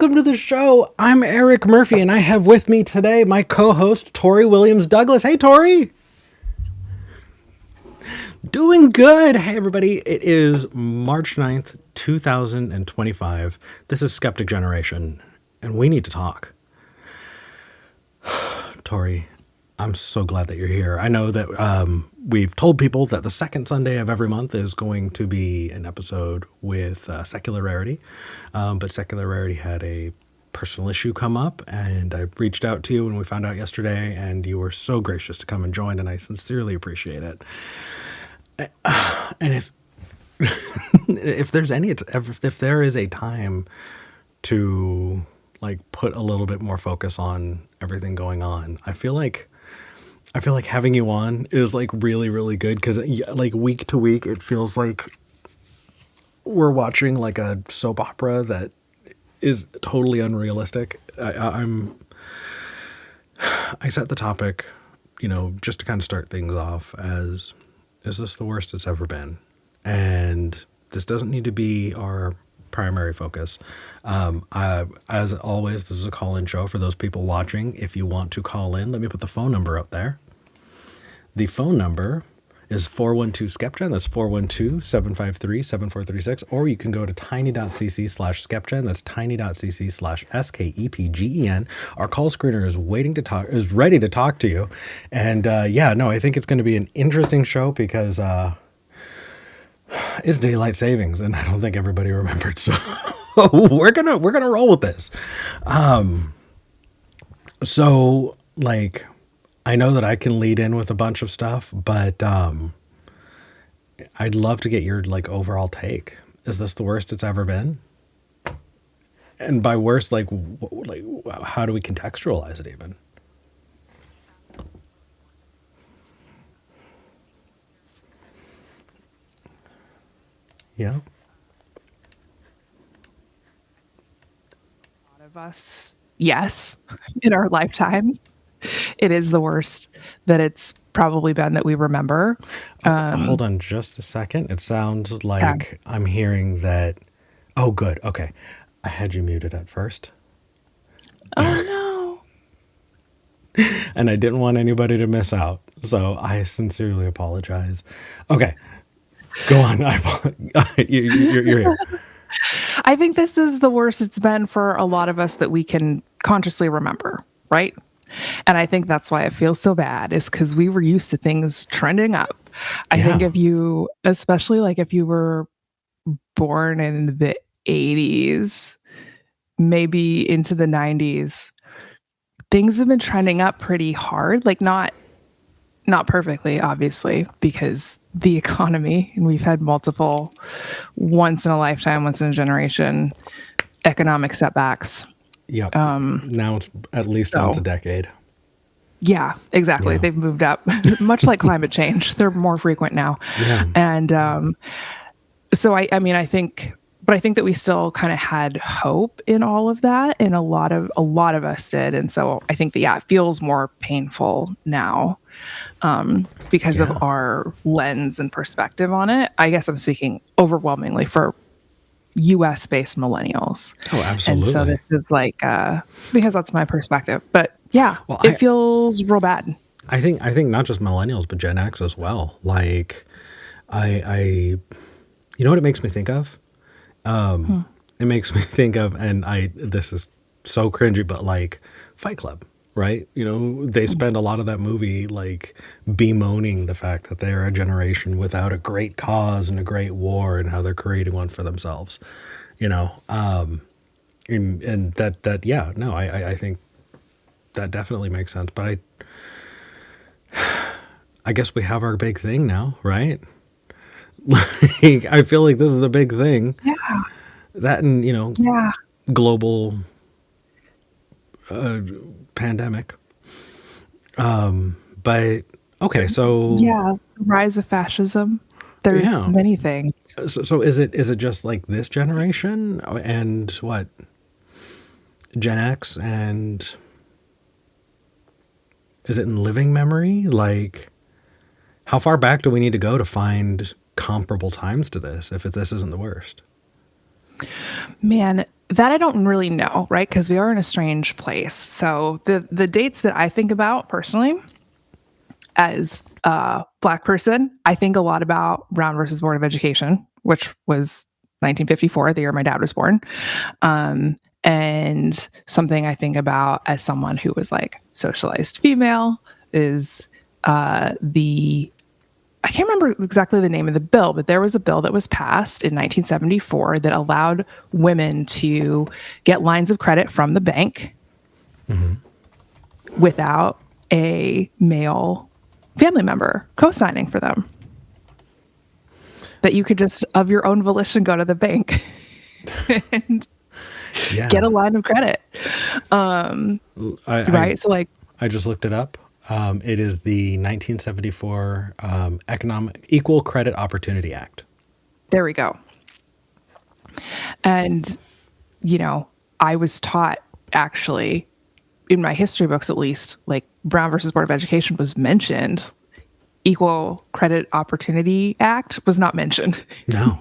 welcome to the show. I'm Eric Murphy, and I have with me today my co-host, Tori Williams Douglas. Hey, Tori. Doing good. Hey, everybody. It is March 9th, 2025. This is Skeptic Generation, and we need to talk. Tori, I'm so glad that you're here. I know that we've told people that the second Sunday of every month is going to be an episode with Secular Rarity, but Secular Rarity had a personal issue come up, and I reached out to you when we found out yesterday, and you were so gracious to come and join, and I sincerely appreciate it. And if there's if there is a time to like put a little bit more focus on everything going on, I feel like having you on is like really, really good, because like week to week, it feels like we're watching like a soap opera that is totally unrealistic. I set the topic, just to kind of start things off as, is this the worst it's ever been? And this doesn't need to be our primary focus. As always, this is a call-in show for those people watching. If you want to call in, let me put the phone number up there. The phone number is 412-SKEPGEN. That's 412-753-7436. Or you can go to tiny.cc/SKEPGEN. That's tiny.cc/SKEPGEN. Our call screener is ready to talk to you. And I think it's going to be an interesting show because it's daylight savings, and I don't think everybody remembered. So we're gonna roll with this. So like, I know that I can lead in with a bunch of stuff, but I'd love to get your like overall take. Is this the worst it's ever been? And by worst, like how do we contextualize it even? Yeah. A lot of us, yes, in our lifetime, it is the worst that it's probably been that we remember. Hold on just a second. It sounds like I'm hearing that. Oh, good. Okay. I had you muted at first. Oh, no. And I didn't want anybody to miss out. So I sincerely apologize. Okay. Go on. You're here. I think this is the worst it's been for a lot of us that we can consciously remember, right? And I think that's why it feels so bad, is because we were used to things trending up. I think if you, especially like if you were born in the 80s, maybe into the 90s, things have been trending up pretty hard. Like not perfectly, obviously, because the economy, and we've had multiple once in a lifetime, once in a generation economic setbacks. Yeah. Now it's at least once a decade. Yeah, exactly. Yeah. They've moved up, much like climate change. They're more frequent now. Yeah. And so I think that we still kind of had hope in all of that, and a lot of us did. And so I think that it feels more painful now because of our lens and perspective on it. I guess I'm speaking overwhelmingly for US-based millennials. Oh, absolutely. And so this is like because that's my perspective. But it feels real bad. I think not just millennials, but Gen X as well. Like I you know what it makes me think of? It makes me think of, and this is so cringy, but like Fight Club, right? They spend a lot of that movie like bemoaning the fact that they're a generation without a great cause and a great war, and how they're creating one for themselves, and I think that definitely makes sense. But I guess we have our big thing now, right? Like, I feel like this is the big thing. Yeah. That and, global pandemic. But okay, so rise of fascism. There's many things. So is it just like this generation and what? Gen X, and is it in living memory? Like, how far back do we need to go to find comparable times to this if this isn't the worst? Man, That I don't really know, right? Because we are in a strange place. So the dates that I think about personally as a Black person, I think a lot about Brown versus Board of Education, which was 1954, the year my dad was born. And something I think about as someone who was like socialized female is the I can't remember exactly the name of the bill, but there was a bill that was passed in 1974 that allowed women to get lines of credit from the bank without a male family member co-signing for them. That you could just, of your own volition, go to the bank and get a line of credit. Right? So like, I just looked it up. It is the 1974 Equal Credit Opportunity Act. There we go. And, you know, I was taught actually in my history books, at least, like Brown versus Board of Education was mentioned. Equal Credit Opportunity Act was not mentioned. No,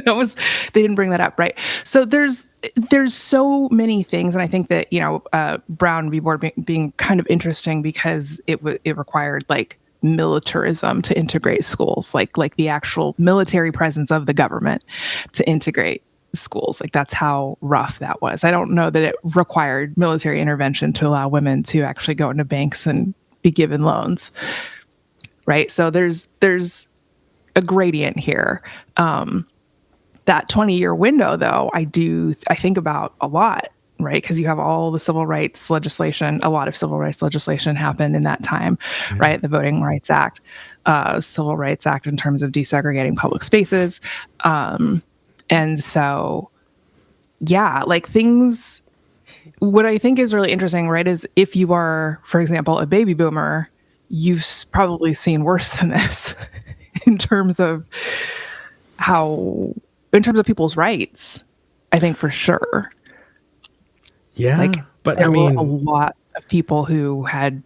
No, they didn't bring that up, right? So there's so many things, and I think that Brown v. Board being kind of interesting because it required like militarism to integrate schools, like the actual military presence of the government to integrate schools. Like that's how rough that was. I don't know that it required military intervention to allow women to actually go into banks and be given loans. Right. So there's a gradient here. That 20-year window, though, I think about a lot, right? Because you have all the civil rights legislation, a lot of civil rights legislation happened in that time, right? The Voting Rights Act, Civil Rights Act in terms of desegregating public spaces. And so, yeah, like things, what I think is really interesting, right, is if you are, for example, a baby boomer, you've probably seen worse than this in terms of people's rights, I think for sure. Yeah. Like but there I mean, were a lot of people who had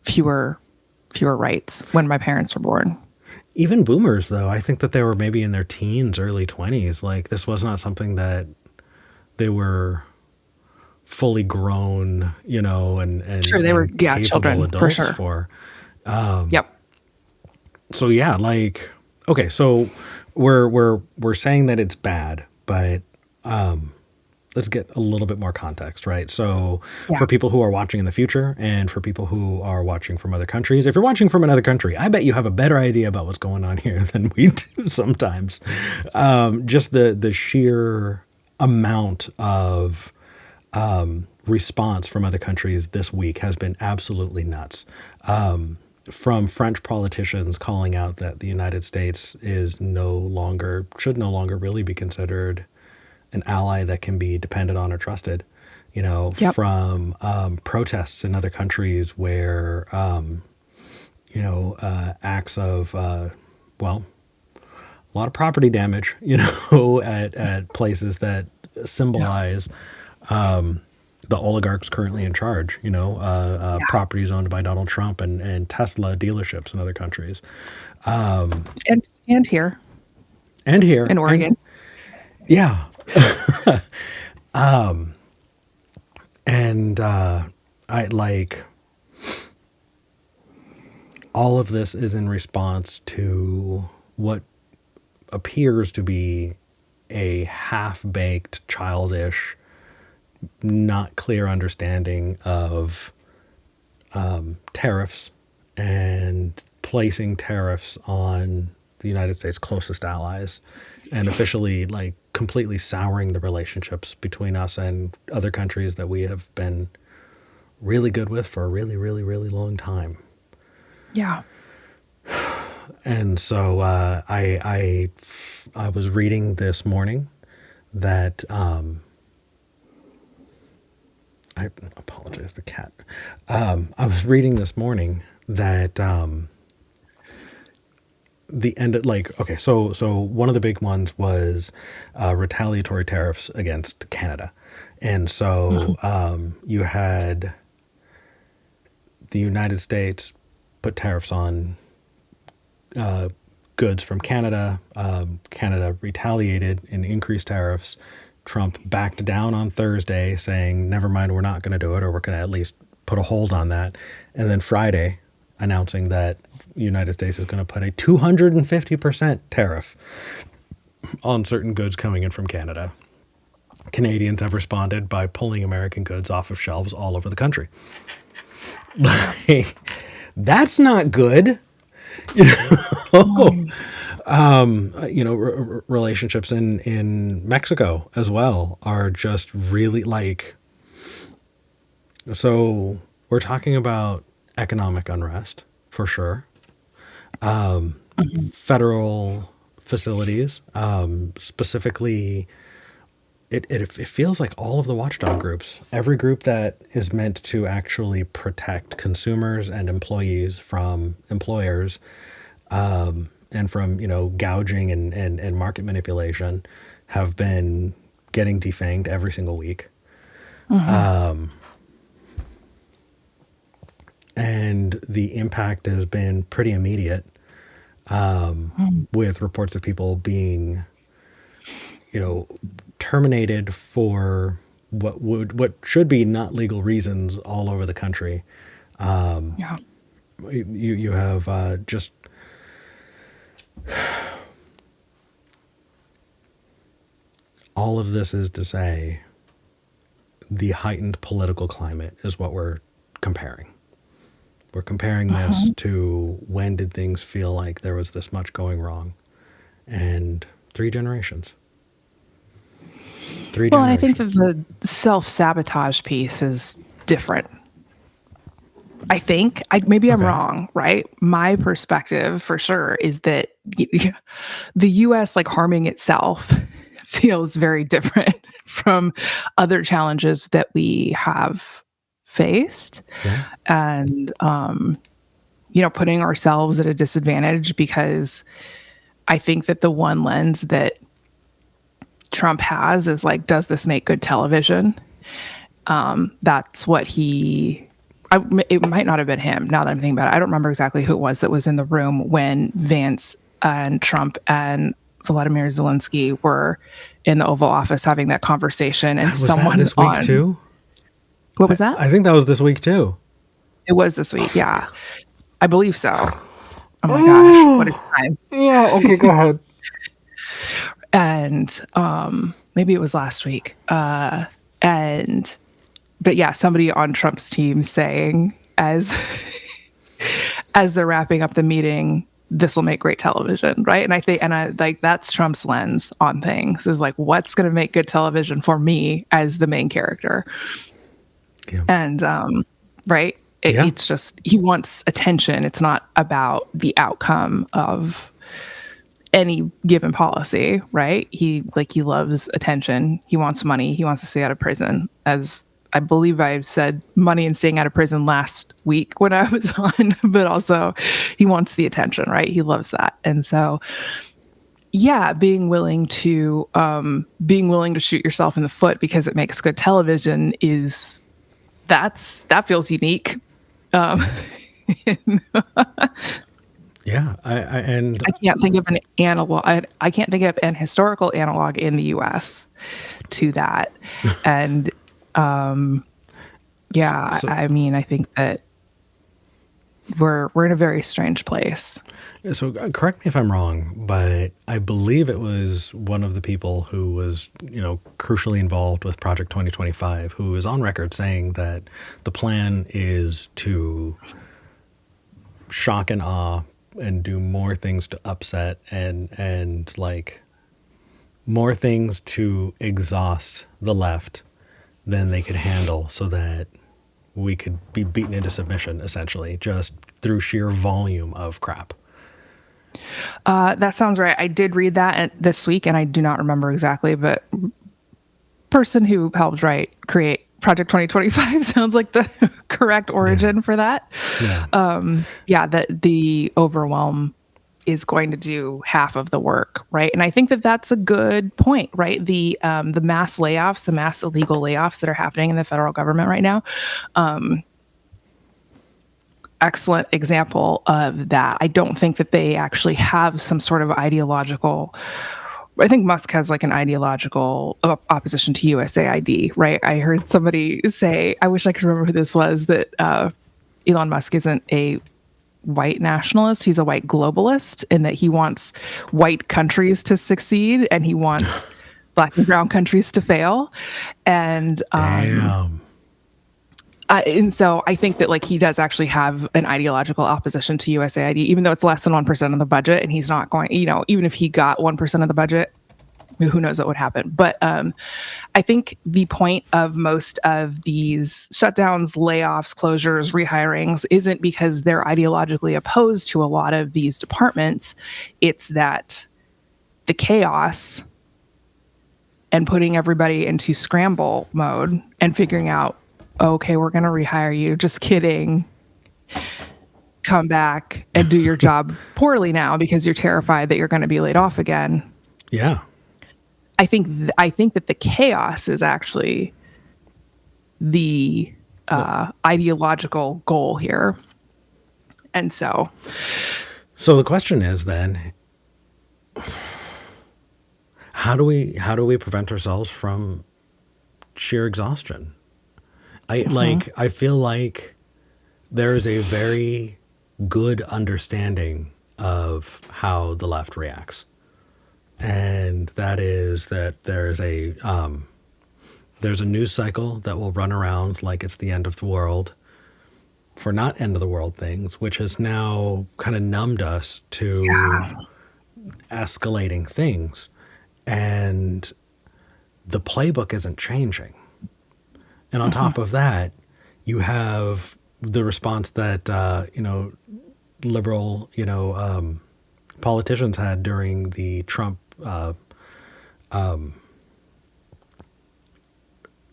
fewer rights when my parents were born. even boomers, though, I think that they were maybe in their teens, early 20s. Like this was not something that they were fully grown, and Sure, they were children adults for sure. Yep. So yeah, like okay, so we're saying that it's bad, but let's get a little bit more context, right? So for people who are watching in the future and for people who are watching from other countries, if you're watching from another country, I bet you have a better idea about what's going on here than we do sometimes. Just the sheer amount of response from other countries this week has been absolutely nuts. From French politicians calling out that the United States should no longer really be considered an ally that can be depended on or trusted, from protests in other countries where, acts of, a lot of property damage, at places that symbolize the oligarchs currently in charge, properties owned by Donald Trump and Tesla dealerships in other countries. And here. And here. In Oregon. Yeah. I like all of this is in response to what appears to be a half-baked, childish, not clear understanding of tariffs and placing tariffs on the United States' closest allies and officially like completely souring the relationships between us and other countries that we have been really good with for a really, really, really long time. Yeah. And so I was reading this morning that I apologize, the cat. I was reading this morning that the end of so one of the big ones was retaliatory tariffs against Canada. And so you had the United States put tariffs on goods from Canada. Canada retaliated and increased tariffs. Trump backed down on Thursday, saying, never mind, we're not going to do it, or we're going to at least put a hold on that. And then Friday, announcing that the United States is going to put a 250% tariff on certain goods coming in from Canada. Canadians have responded by pulling American goods off of shelves all over the country. Like, that's not good. You know, relationships in Mexico as well are just really like, so we're talking about economic unrest for sure. Federal facilities, specifically, it feels like all of the watchdog groups, every group that is meant to actually protect consumers and employees from employers, and from, gouging and market manipulation, have been getting defanged every single week. And the impact has been pretty immediate, with reports of people being, terminated for what should be not legal reasons all over the country. You have just all of this is to say the heightened political climate is what we're comparing. We're comparing this to when did things feel like there was this much going wrong, and 3 generations. Well, and I think that the self-sabotage piece is different. I think, maybe I'm wrong, right? My perspective for sure is that the US like harming itself feels very different from other challenges that we have faced. Yeah. And, putting ourselves at a disadvantage, because I think that the one lens that Trump has is like, does this make good television? That's what it might not have been him, now that I'm thinking about it. I don't remember exactly who it was that was in the room when Vance and Trump and Volodymyr Zelensky were in the Oval Office having that conversation. And was someone that this week too? What was that? I think that was this week too. It was this week, yeah. I believe so. Oh my gosh, what a time. Yeah, okay, go ahead. And maybe it was last week. But yeah, somebody on Trump's team saying, as they're wrapping up the meeting, this will make great television, right? And I like, that's Trump's lens on things, is like, what's going to make good television for me as the main character? Yeah. And right, it's just, he wants attention. It's not about the outcome of any given policy, right? He loves attention. He wants money. He wants to stay out of prison. As I believe I said, money and staying out of prison last week when I was on, but also he wants the attention, right? He loves that. And so, yeah, being willing to shoot yourself in the foot because it makes good television that feels unique. Yeah, I can't think of an analog. I can't think of an historical analog in the U.S. to that. And I think that we're in a very strange place. So correct me if I'm wrong, but I believe it was one of the people who was, crucially involved with Project 2025, who is on record saying that the plan is to shock and awe and do more things to upset and like more things to exhaust the left than they could handle, so that we could be beaten into submission, essentially, just through sheer volume of crap. That sounds right. I did read that this week, and I do not remember exactly, but person who helped create Project 2025 sounds like the correct origin for that. Yeah. That the overwhelm is going to do half of the work, right? And I think that that's a good point, right? The mass layoffs, the mass illegal layoffs that are happening in the federal government right now, excellent example of that. I don't think that they actually have some sort of ideological I think Musk has like an ideological opposition to USAID, right? I heard somebody say, I wish I could remember who this was, that Elon Musk isn't a white nationalist, he's a white globalist, and that he wants white countries to succeed and he wants black and brown countries to fail. And Damn. and so I think that like he does actually have an ideological opposition to USAID, even though it's less than 1% of the budget, and he's not going, you know, even if he got 1% of the budget, who knows what would happen. But I think the point of most of these shutdowns, layoffs, closures, rehirings isn't because they're ideologically opposed to a lot of these departments. It's that the chaos and putting everybody into scramble mode and figuring out, okay, we're going to rehire you. Just kidding. Come back and do your job poorly now because you're terrified that you're going to be laid off again. Yeah. I think that the chaos is actually the ideological goal here. And so the question is then, how do we prevent ourselves from sheer exhaustion? I feel like there is a very good understanding of how the left reacts. And that is that there's a news cycle that will run around like it's the end of the world for not end of the world things, which has now kind of numbed us to escalating things. And the playbook isn't changing. And on top of that, you have the response that, liberal, politicians had during the Trump. It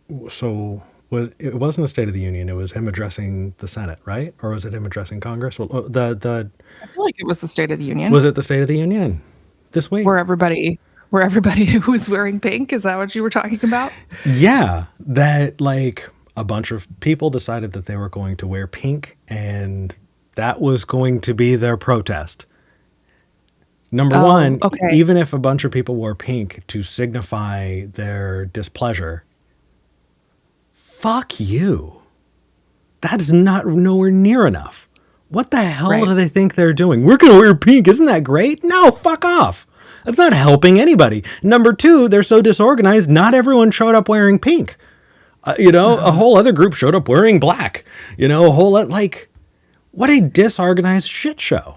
wasn't the State of the Union. It was him addressing the Senate, right? Or was it him addressing Congress? Well, I feel like it was the State of the Union. Was it the State of the Union this week? Where everybody who was wearing pink, is that what you were talking about? Yeah, that like a bunch of people decided that they were going to wear pink and that was going to be their protest. Number one, okay. Even if a bunch of people wore pink to signify their displeasure, fuck you. That is not nowhere near enough. What the hell do they think they're doing? We're going to wear pink. Isn't that great? No, fuck off. That's not helping anybody. Number two, they're so disorganized. Not everyone showed up wearing pink. A whole other group showed up wearing black. A whole lot, like, what a disorganized shit show.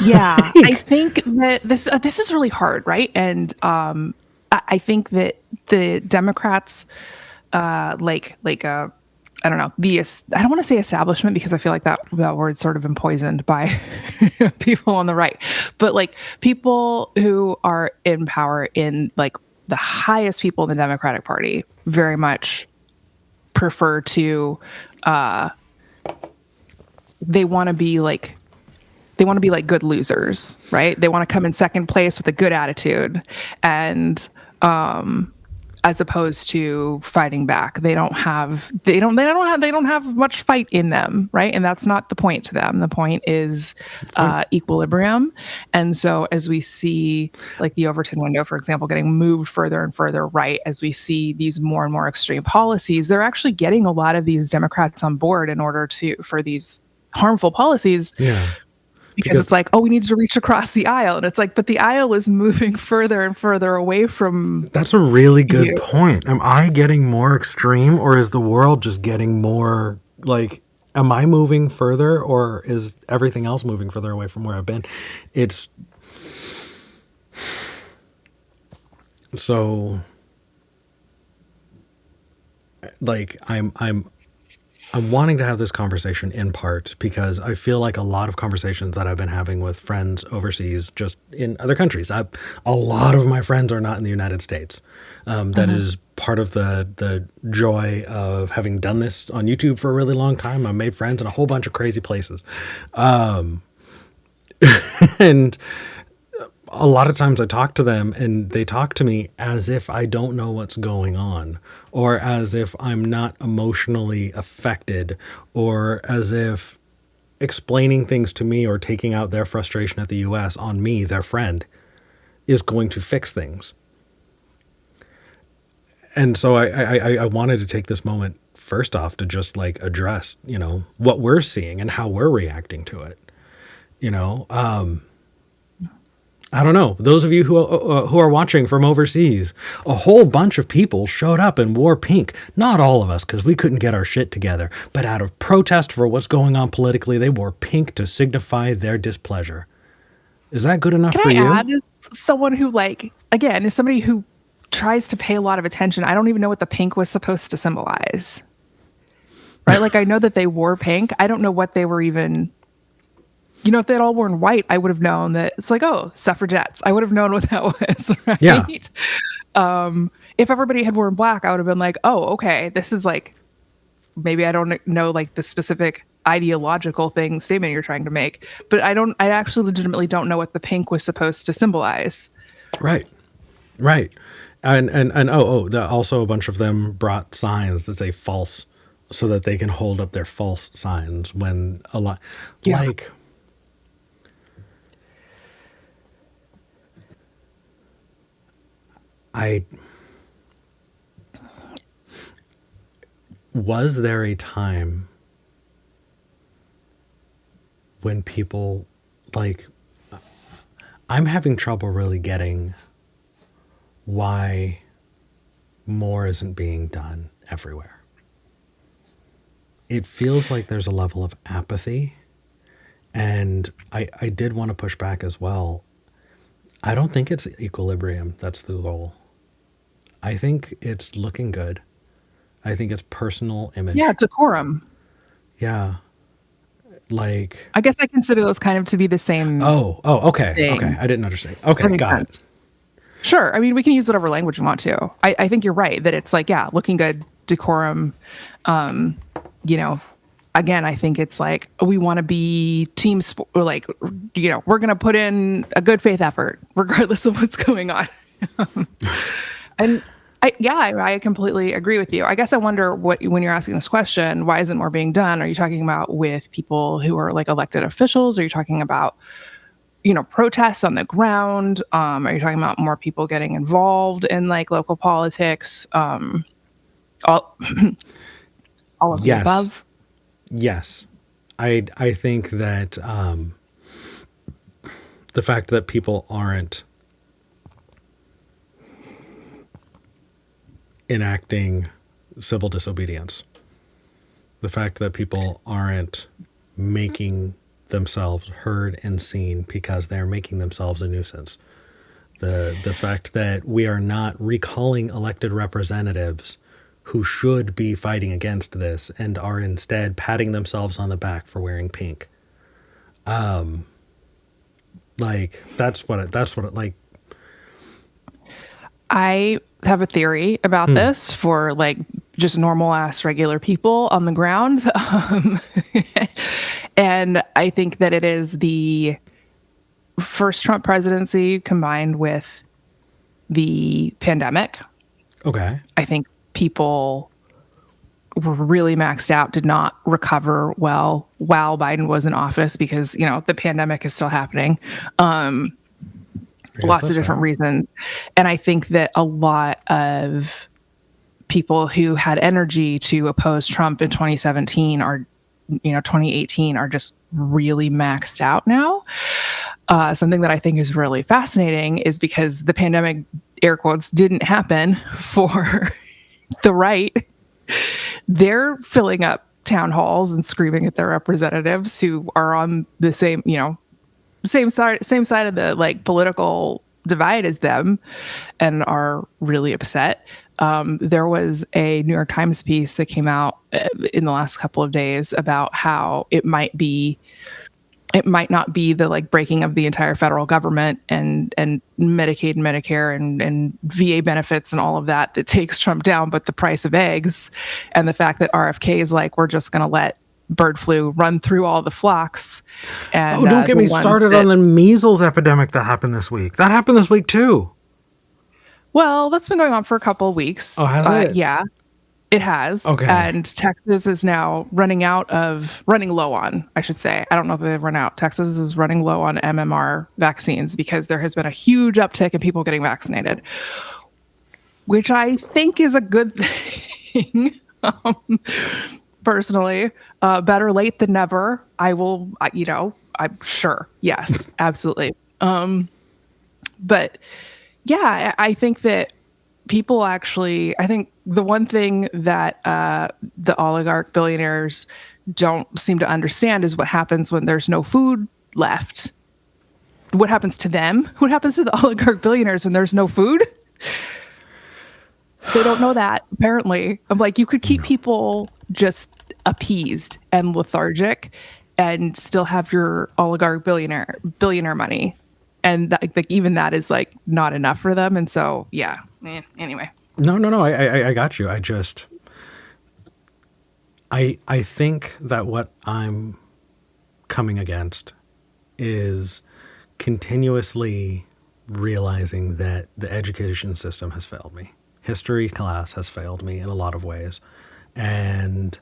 Yeah, I think that this is really hard, right? And I think that the Democrats, I don't know, I don't want to say establishment because I feel like that word's sort of been poisoned by people on the right, but like people who are in power in like the highest people in the Democratic Party very much prefer to, they want to be like good losers, right? They want to come in second place with a good attitude, and as opposed to fighting back. They don't have much fight in them, right? And that's not the point to them. The point is equilibrium. And so as we see like the Overton window, for example, getting moved further and further right, as we see these more and more extreme policies, they're actually getting a lot of these Democrats on board in order for these harmful policies. Yeah. Because it's like, oh, we need to reach across the aisle. And it's like, but the aisle is moving further and further away from. That's a really good point. Am I getting more extreme, or is the world just getting more like, am I moving further, or is everything else moving further away from where I've been? It's so like, I'm wanting to have this conversation in part because I feel like a lot of conversations that I've been having with friends overseas, just in other countries, a lot of my friends are not in the United States. That is part of the joy of having done this on YouTube for a really long time. I've made friends in a whole bunch of crazy places. And a lot of times I talk to them and they talk to me as if I don't know what's going on, or as if I'm not emotionally affected, or as if explaining things to me or taking out their frustration at the US on me, their friend, is going to fix things. And so I wanted to take this moment first off to just like address, what we're seeing and how we're reacting to it. I don't know. Those of you who are watching from overseas, a whole bunch of people showed up and wore pink. Not all of us, because we couldn't get our shit together. But out of protest for what's going on politically, they wore pink to signify their displeasure. Is that good enough for you? Can I add, as someone who, again, is somebody who tries to pay a lot of attention, I don't even know what the pink was supposed to symbolize. Right? Like, I know that they wore pink. I don't know what they were even... if they'd all worn white, I would have known that it's like, oh, suffragettes. I would have known what that was, right? Yeah. If everybody had worn black, I would have been like, oh, okay, this is like, maybe I don't know like the specific ideological statement you're trying to make, but I actually legitimately don't know what the pink was supposed to symbolize. Right. And also a bunch of them brought signs that say false so that they can hold up their false signs when a lot, like... Was there a time when people, I'm having trouble really getting why more isn't being done everywhere. It feels like there's a level of apathy, and I did want to push back as well. I don't think it's equilibrium that's the goal. I think it's looking good. I think it's personal image. Yeah, decorum. Yeah. I guess I consider those kind of to be the same. Okay. thing. Okay. I didn't understand. Okay, got it. Sure. I mean, we can use whatever language we want to. I think you're right that it's looking good, decorum. Again, I think it's like we want to be team sport. We're going to put in a good faith effort regardless of what's going on. And I completely agree with you. I guess I wonder when you're asking this question, why isn't more being done? Are you talking about with people who are elected officials? Are you talking about, protests on the ground? Are you talking about more people getting involved in local politics? All of the above? Yes. I think that the fact that people aren't enacting civil disobedience, the fact that people aren't making themselves heard and seen because they're making themselves a nuisance, the fact that we are not recalling elected representatives who should be fighting against this and are instead patting themselves on the back for wearing pink. That's what it. I have a theory about this for just normal ass regular people on the ground. And I think that it is the first Trump presidency combined with the pandemic. Okay. I think people were really maxed out, did not recover well while Biden was in office because, the pandemic is still happening. Lots of different reasons. And I think that a lot of people who had energy to oppose Trump in 2017 or 2018 are just really maxed out now. Something that I think is really fascinating is because the pandemic, air quotes, didn't happen for the right. They're filling up town halls and screaming at their representatives who are on the same side of the political divide as them and are really upset. There was a New York Times piece that came out in the last couple of days about how it might not be the breaking of the entire federal government and Medicaid and Medicare and VA benefits and all of that takes Trump down, but the price of eggs and the fact that RFK is we're just going to let bird flu run through all the flocks. And don't get me started on the measles epidemic that happened this week. That happened this week too. Well, that's been going on for a couple of weeks. Oh, has it? Yeah. It has. Okay. And Texas is now running low on, I should say. I don't know if they've run out. Texas is running low on MMR vaccines because there has been a huge uptick in people getting vaccinated, which I think is a good thing. Personally, better late than never. I'm sure. Yes, absolutely. But yeah, I think that I think the one thing that the oligarch billionaires don't seem to understand is what happens when there's no food left. What happens to them? What happens to the oligarch billionaires when there's no food? They don't know that, apparently. I'm like, you could keep people just appeased and lethargic and still have your oligarch billionaire money. And even that is like not enough for them. And so, yeah. Anyway. No. I got you. I think that what I'm coming against is continuously realizing that the education system has failed me. History class has failed me in a lot of ways. And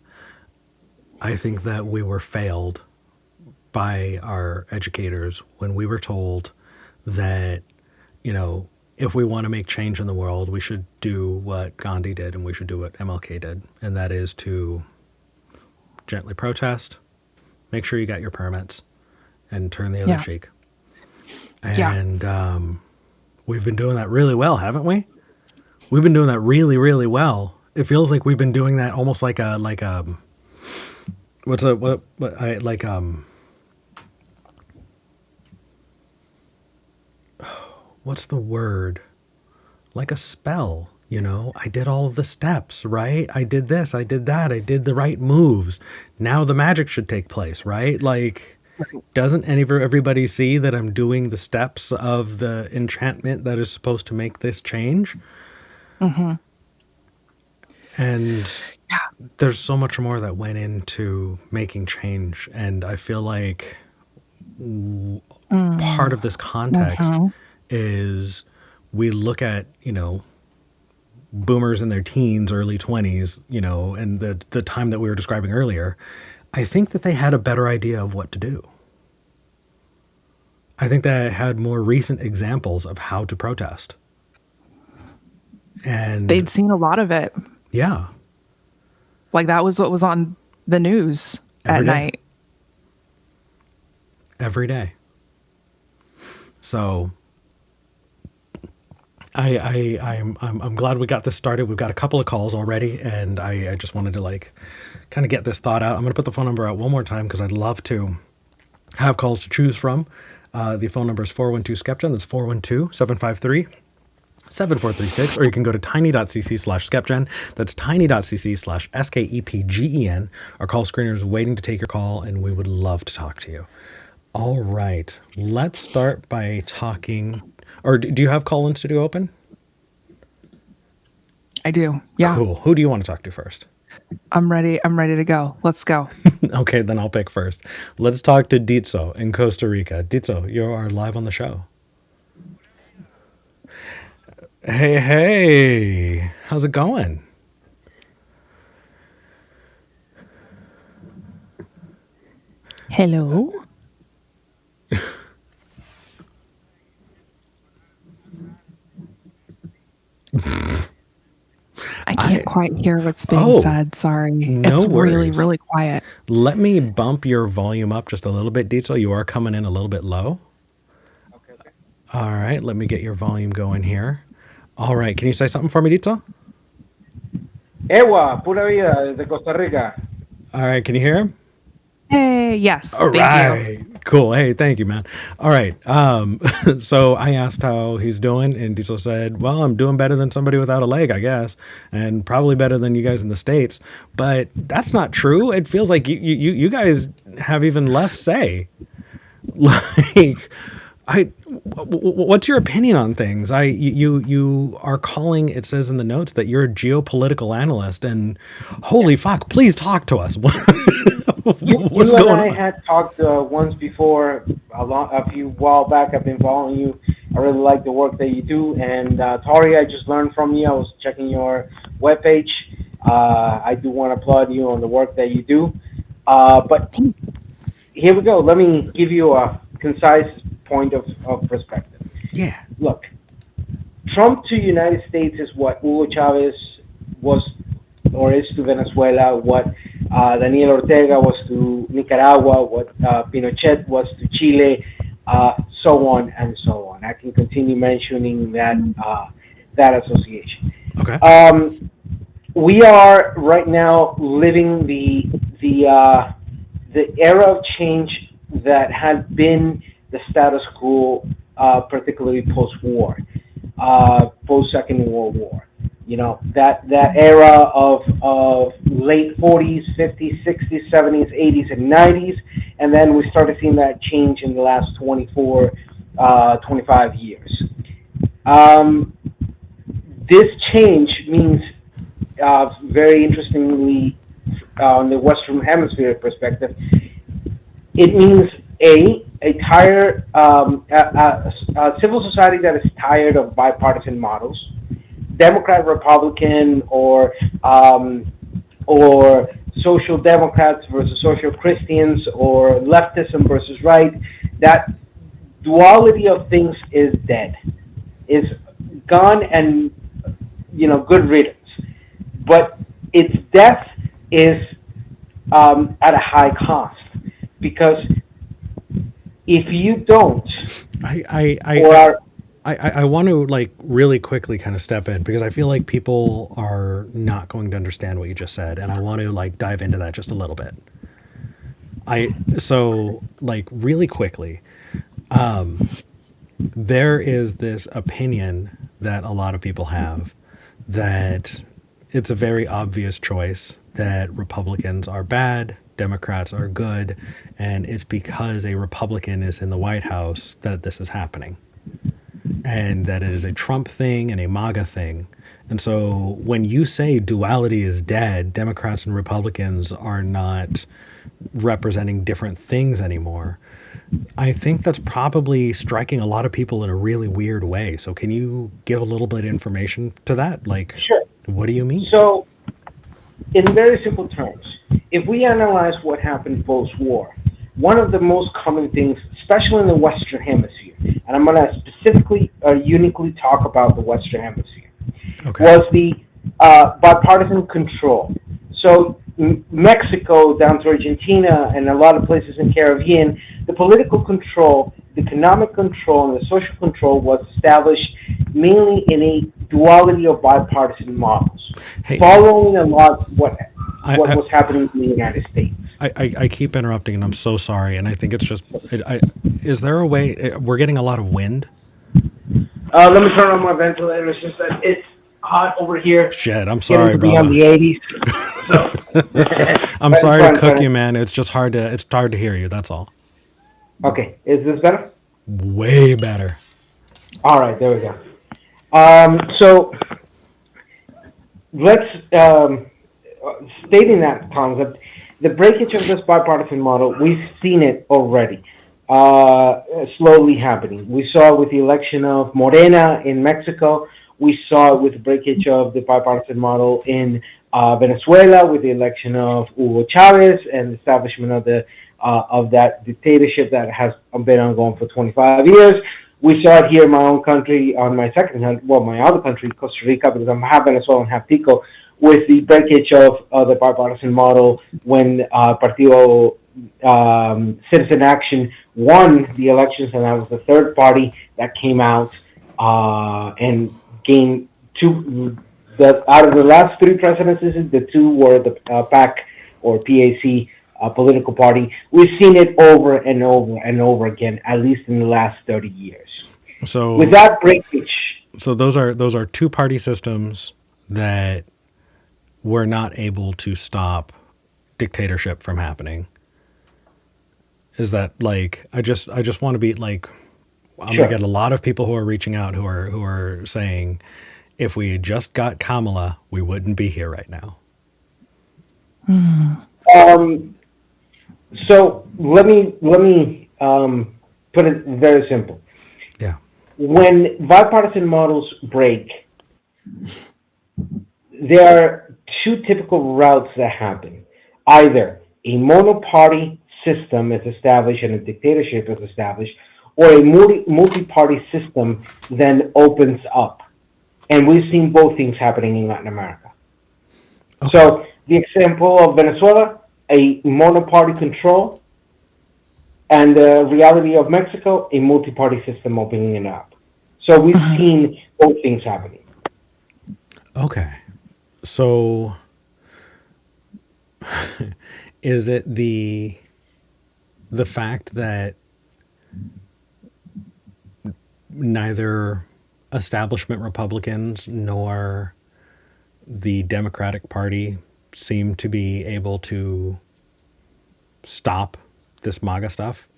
I think that we were failed by our educators when we were told that, if we want to make change in the world, we should do what Gandhi did and we should do what MLK did. And that is to gently protest, make sure you got your permits, and turn the other cheek. And we've been doing that really well, haven't we? We've been doing that really, really well. It feels like we've been doing that almost what's the word? Like a spell, I did all of the steps, right? I did this, I did that, I did the right moves. Now the magic should take place, right? Like, doesn't everybody see that I'm doing the steps of the enchantment that is supposed to make this change? Mm-hmm. And there's so much more that went into making change. And I feel like part of this context is we look at, boomers in their teens, early 20s, and the time that we were describing earlier. I think that they had a better idea of what to do. I think they had more recent examples of how to protest. And they'd seen a lot of it. Yeah. Like that was what was on the news at night. Every day. So I'm glad we got this started. We've got a couple of calls already, and I just wanted to kind of get this thought out. I'm going to put the phone number out one more time because I'd love to have calls to choose from. The phone number is 412-SKEPGEN. That's 412-753-7436, or you can go to tiny.cc/SKEPGEN. That's tiny.cc/SKEPGEN. Our call screener is waiting to take your call, and we would love to talk to you. All right, let's start by talking. Or do you have call-ins to do open? I do. Yeah. Cool. Who do you want to talk to first? I'm ready. I'm ready to go. Let's go. Okay, then I'll pick first. Let's talk to Ditso in Costa Rica. Ditso, you are live on the show. Hey. How's it going? Hello. I can't quite hear what's being said. Sorry. No it's worries. Really, really quiet. Let me bump your volume up just a little bit, Ditso. You are coming in a little bit low. Okay. All right. Let me get your volume going here. All right. Can you say something for me, Ditso? Ewa, pura vida, desde Costa Rica. All right. Can you hear him? Hey, yes. All thank right. you. Cool. Hey, thank you, man. All right. So I asked how he's doing, and Diesel said, well, I'm doing better than somebody without a leg, I guess, and probably better than you guys in the States. But that's not true. It feels like you guys have even less say. Like, what's your opinion on things? You are calling, it says in the notes that you're a geopolitical analyst, and holy fuck, please talk to us. What's you going and I on? had talked once before, a few while back. I've been following you. I really like the work that you do. And Tori, I just learned from you. I was checking your webpage, I do want to applaud you on the work that you do. But here we go. Let me give you a concise point of perspective. Yeah. Look, Trump to United States is what Hugo Chavez was or is to Venezuela, what Daniel Ortega was to Nicaragua, what Pinochet was to Chile, so on and so on. I can continue mentioning that association. Okay. We are right now living the era of change that had been the status quo, particularly post-war, post-Second World War. You know, that era of late 40s, 50s, 60s, 70s, 80s, and 90s, and then we started seeing that change in the last 24, 25 years. This change means, very interestingly, on the Western Hemisphere perspective, it means a tired a civil society that is tired of bipartisan models, Democrat, Republican, or social democrats versus social Christians, or leftism versus right. That duality of things is dead, is gone, and good riddance. But its death is at a high cost, because if you don't, I want to like really quickly kind of step in, because I feel like people are not going to understand what you just said, and I want to like dive into that just a little bit. So like really quickly, there is this opinion that a lot of people have that it's a very obvious choice that Republicans are bad, Democrats are good, and it's because a Republican is in the White House that this is happening. And that it is a Trump thing and a MAGA thing. And so when you say duality is dead, Democrats and Republicans are not representing different things anymore, I think that's probably striking a lot of people in a really weird way. So can you give a little bit of information to that? Like, sure. What do you mean? So, in very simple terms, if we analyze what happened post-war, one of the most common things, especially in the Western Hemisphere, and I'm going to specifically or uniquely talk about the Western Hemisphere, okay, was the bipartisan control. So Mexico down to Argentina and a lot of places in Caribbean, the political control, the economic control, and the social control was established mainly in a duality of bipartisan models, following a lot what was happening in the United States. I keep interrupting, and I'm so sorry. And I think it's just, is there a way? We're getting a lot of wind. Let me turn on my ventilator. It's just that it's hot over here. Shit, I'm sorry, bro. On the 80s. I'm sorry to cook you, man. It's just hard to hear you. That's all. Okay, is this better? Way better. All right, there we go. So let's stating that concept. The breakage of this bipartisan model, we've seen it already, slowly happening. We saw it with the election of Morena in Mexico. We saw it with the breakage of the bipartisan model in Venezuela, with the election of Hugo Chavez and the establishment of that dictatorship that has been ongoing for 25 years. We saw it here in my own country, on my my other country, Costa Rica, because I'm half Venezuelan, half Tico, with the breakage of the bipartisan model when Partido Citizen Action won the elections, and that was the third party that came out and gained two. Out of the last three presidencies, the two were the PAC or PAC political party. We've seen it over and over and over again, at least in the last 30 years. So with that breakage, so those are two party systems that were not able to stop dictatorship from happening. Is that like, I just want to be like, I'm sure. Gonna get a lot of people who are reaching out who are saying, if we had just got Kamala, we wouldn't be here right now. So let me put it very simple. Yeah. When bipartisan models break, there are two typical routes that happen. Either a monoparty system is established and a dictatorship is established, or a multi-party system then opens up. And we've seen both things happening in Latin America. Okay. So the example of Venezuela, a monoparty control, and the reality of Mexico, a multi-party system opening it up. So we've seen both things happening. Okay. So is it the fact that neither establishment Republicans nor the Democratic Party seem to be able to stop this MAGA stuff?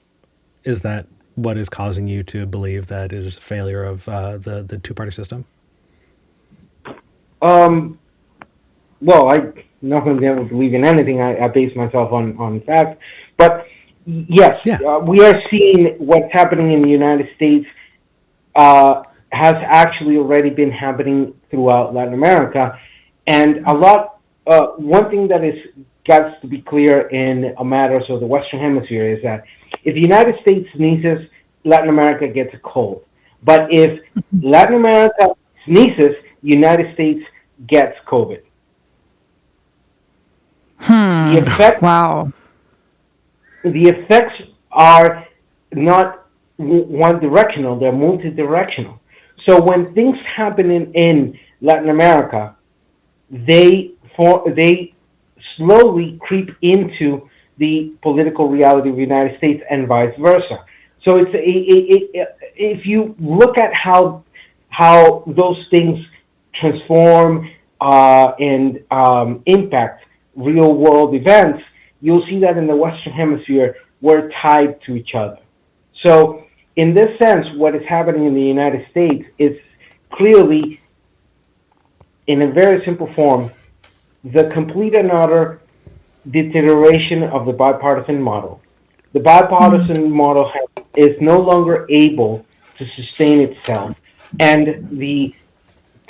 Is that what is causing you to believe that it is a failure of the two party system? Um, well, I normally never believe in anything. I base myself on facts. But yes, Yeah. we are seeing what's happening in the United States has actually already been happening throughout Latin America. And one thing that is got to be clear in a matters of the Western Hemisphere is that if the United States sneezes, Latin America gets a cold. But if Latin America sneezes, United States gets COVID. The effect, Wow. the effects are not one directional; they're multi-directional. So when things happen in Latin America, they slowly creep into the political reality of the United States and vice versa. So if you look at how those things transform and impact real world events, you'll see that in the Western Hemisphere we're tied to each other. So in this sense, what is happening in the United States is clearly, in a very simple form, the complete and utter deterioration of the bipartisan model. The bipartisan model is no longer able to sustain itself, and the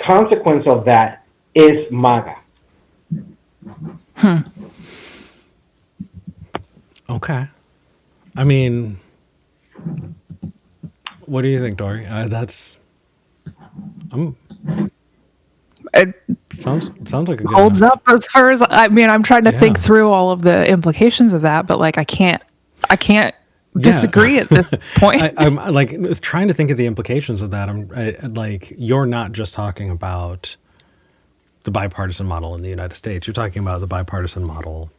consequence of that is MAGA. Okay. I mean, what do you think, Dory? That's I'm It sounds like a good holds enough. up as far as I mean, I'm trying to think Yeah. through all of the implications of that, but like I can't Yeah. disagree at this point. I'm like trying to think of the implications of that. Like, you're not just talking about the bipartisan model in the United States. You're talking about the bipartisan model,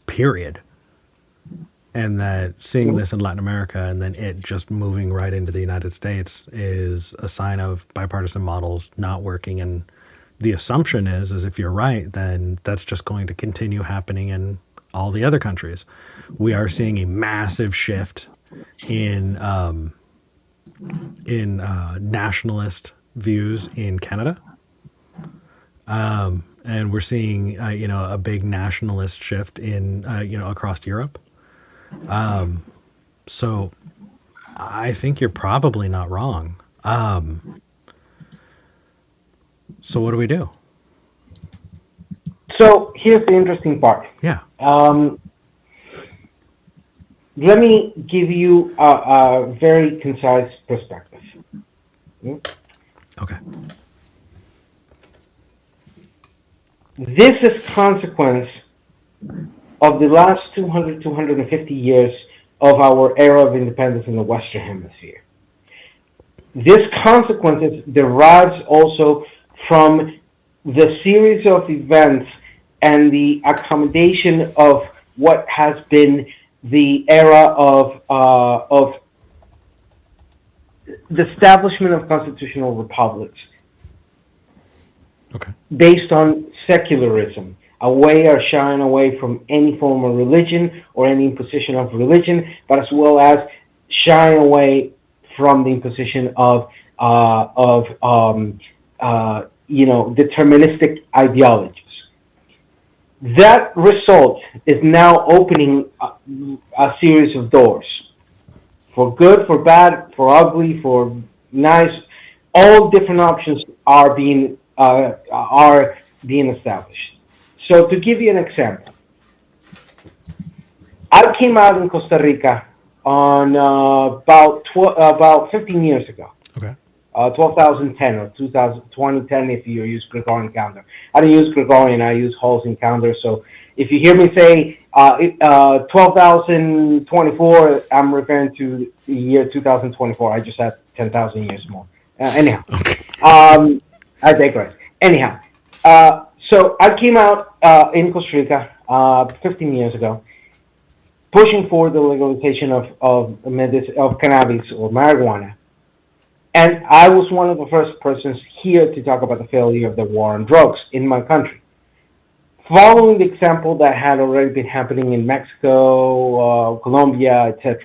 period. And that seeing this in Latin America and then it just moving right into the United States is a sign of bipartisan models not working. And the assumption is if you're right, then that's just going to continue happening in all the other countries. We are seeing a massive shift in nationalist views in Canada, and we're seeing a big nationalist shift in across Europe. So I think you're probably not wrong. So what do we do? So here's the interesting part. Yeah. Let me give you a very concise perspective. Okay. This is consequence of the last 200, 250 years of our era of independence in the Western Hemisphere. This consequence derives also from the series of events and the accommodation of what has been the era of the establishment of constitutional republics Okay. based on secularism, shying away from any form of religion or any imposition of religion, but as well as shying away from the imposition of deterministic ideologies. That result is now opening a series of doors for good, for bad, for ugly, for nice. All different options are being established. So to give you an example, I came out in Costa Rica on about 15 years ago. Okay. 2010 or 2010 if you use Gregorian calendar. I don't use Gregorian, I use Holstein calendar. So if you hear me say 12,024, I'm referring to the year 2024. I just had 10,000 years more. Anyhow, Okay. I digress. Anyhow, so I came out in Costa Rica 15 years ago, pushing for the legalization of cannabis or marijuana. And I was one of the first persons here to talk about the failure of the war on drugs in my country, following the example that had already been happening in Mexico, Colombia, etc.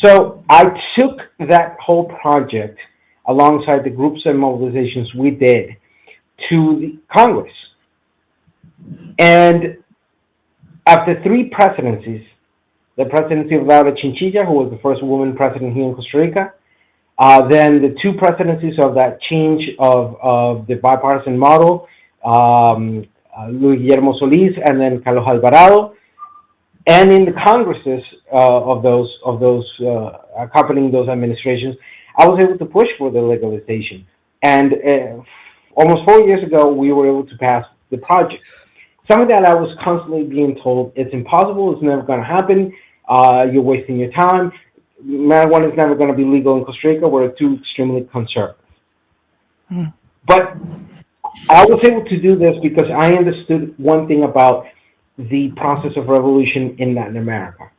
So I took that whole project alongside the groups and mobilizations we did to the Congress. And after three presidencies, the presidency of Laura Chinchilla, who was the first woman president here in Costa Rica, then the two presidencies of that change of the bipartisan model, Luis Guillermo Solís and then Carlos Alvarado, and in the Congresses of those accompanying those administrations, I was able to push for the legalization. And almost 4 years ago, we were able to pass the project. Some of that I was constantly being told, it's impossible, it's never going to happen, you're wasting your time. Marijuana is never going to be legal in Costa Rica. We're too extremely conservative. But I was able to do this because I understood one thing about the process of revolution in Latin America.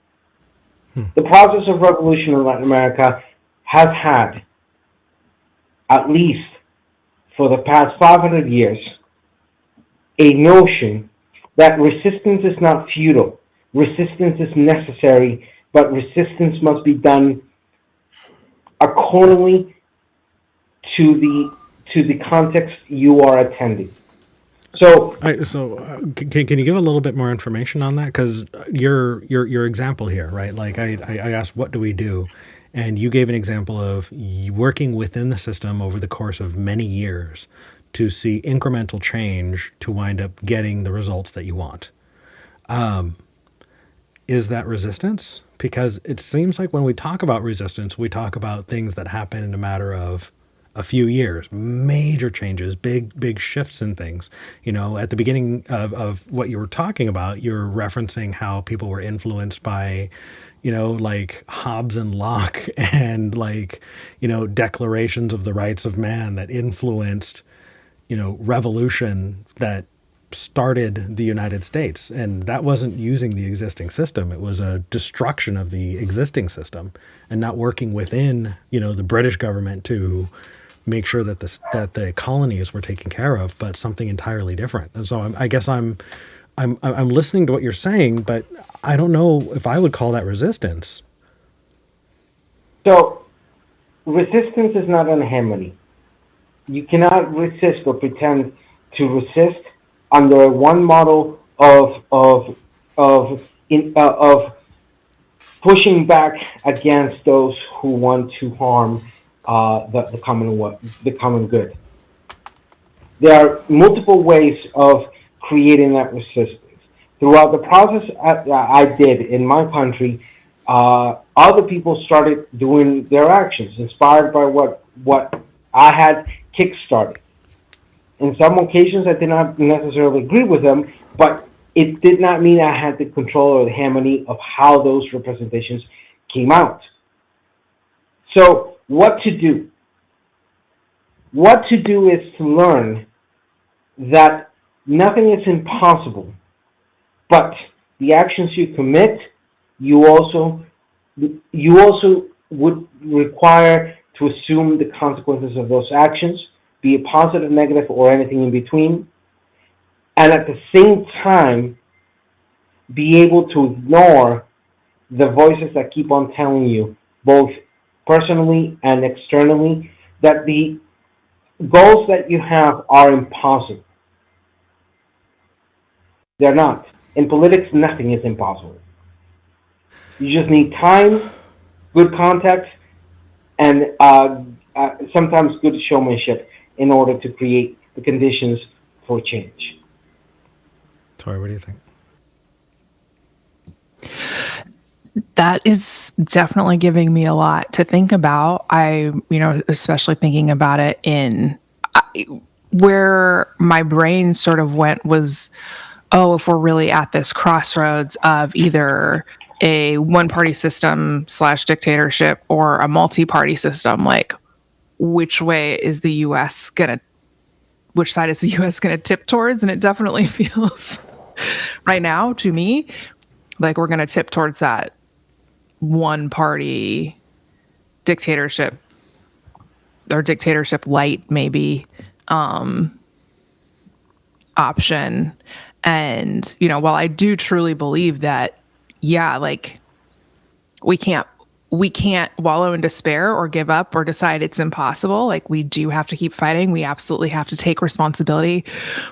The process of revolution in Latin America has had, at least for the past 500 years, a notion that resistance is not futile. Resistance is necessary, but resistance must be done accordingly to the context you are attending. So, can you give a little bit more information on that? Because your example here, right? Like I asked, what do we do? And you gave an example of working within the system over the course of many years to see incremental change to wind up getting the results that you want. Is that resistance? Because it seems like when we talk about resistance, we talk about things that happen in a matter of a few years, major changes, big shifts in things. You know, at the beginning of what you were talking about, you're referencing how people were influenced by, you know, like Hobbes and Locke and like, you know, declarations of the rights of man that influenced, you know, revolution that started the United States. And that wasn't using the existing system. It was a destruction of the existing system and not working within, you know, the British government to make sure that the colonies were taken care of, but something entirely different. And so I guess I'm listening to what you're saying, but I don't know if I would call that resistance. So resistance is not an hegemony. You cannot resist or pretend to resist under one model of pushing back against those who want to harm the common good. There are multiple ways of creating that resistance. Throughout the process I did in my country, other people started doing their actions, inspired by what I had kickstarted. In some occasions, I did not necessarily agree with them, but it did not mean I had the control or the hegemony of how those representations came out. So, what to do? What to do is to learn that nothing is impossible, but the actions you commit, you also would require to assume the consequences of those actions, be it positive, negative, or anything in between, and at the same time, be able to ignore the voices that keep on telling you, both personally and externally, that the goals that you have are impossible. They're not. In politics, nothing is impossible. You just need time, good context, and sometimes good showmanship in order to create the conditions for change. Tori, what do you think? That is definitely giving me a lot to think about. Especially thinking about it where my brain sort of went was, oh, if we're really at this crossroads of either a one-party system / dictatorship or a multi-party system, like which side is the US gonna tip towards? And it definitely feels right now to me like we're gonna tip towards that one party dictatorship or dictatorship light maybe option. And while I do truly believe that, yeah, like we can't wallow in despair or give up or decide it's impossible. Like we do have to keep fighting. We absolutely have to take responsibility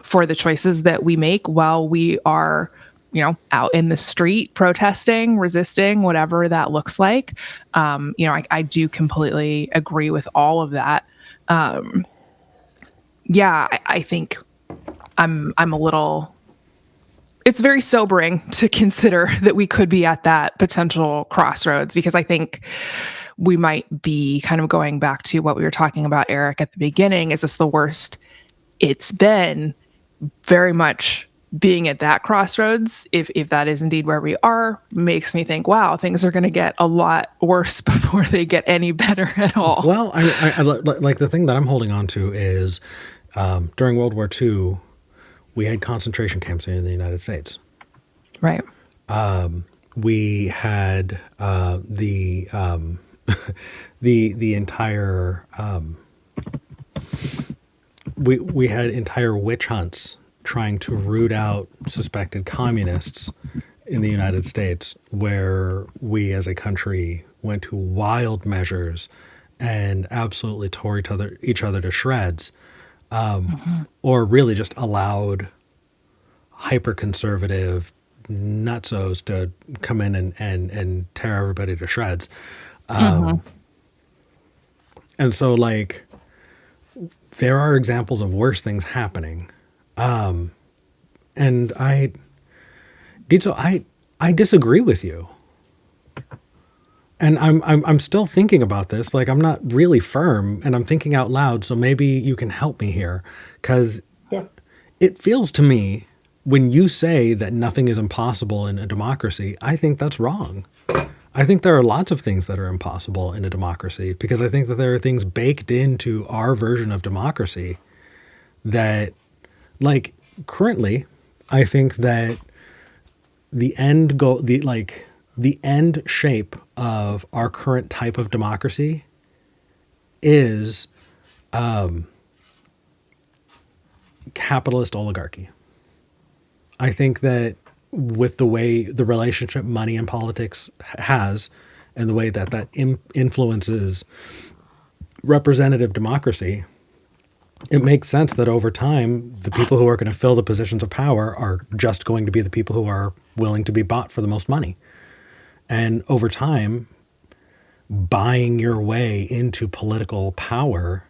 for the choices that we make while we are out in the street protesting, resisting, whatever that looks like. I do completely agree with all of that. I think I'm a little, it's very sobering to consider that we could be at that potential crossroads, because I think we might be kind of going back to what we were talking about, Eric, at the beginning. Is this the worst it's been? Very much being at that crossroads, if that is indeed where we are, makes me think, wow, things are going to get a lot worse before they get any better at all. Well, I like the thing that I'm holding on to is during World War II, we had concentration camps in the United States. Right. We had the entire we had entire witch hunts trying to root out suspected communists in the United States, where we as a country went to wild measures and absolutely tore each other to shreds, or really just allowed hyper-conservative nutsos to come in and tear everybody to shreds. And so, like, there are examples of worse things happening. And I disagree with you. And I'm still thinking about this. Like, I'm not really firm, and I'm thinking out loud. So maybe you can help me here, because it feels to me, when you say that nothing is impossible in a democracy, I think that's wrong. I think there are lots of things that are impossible in a democracy, because I think that there are things baked into our version of democracy that, like, currently, I think that the end shape of our current type of democracy is capitalist oligarchy. I think that with the way the relationship money and politics has, and the way that influences representative democracy, it makes sense that over time, the people who are going to fill the positions of power are just going to be the people who are willing to be bought for the most money. And over time, buying your way into political power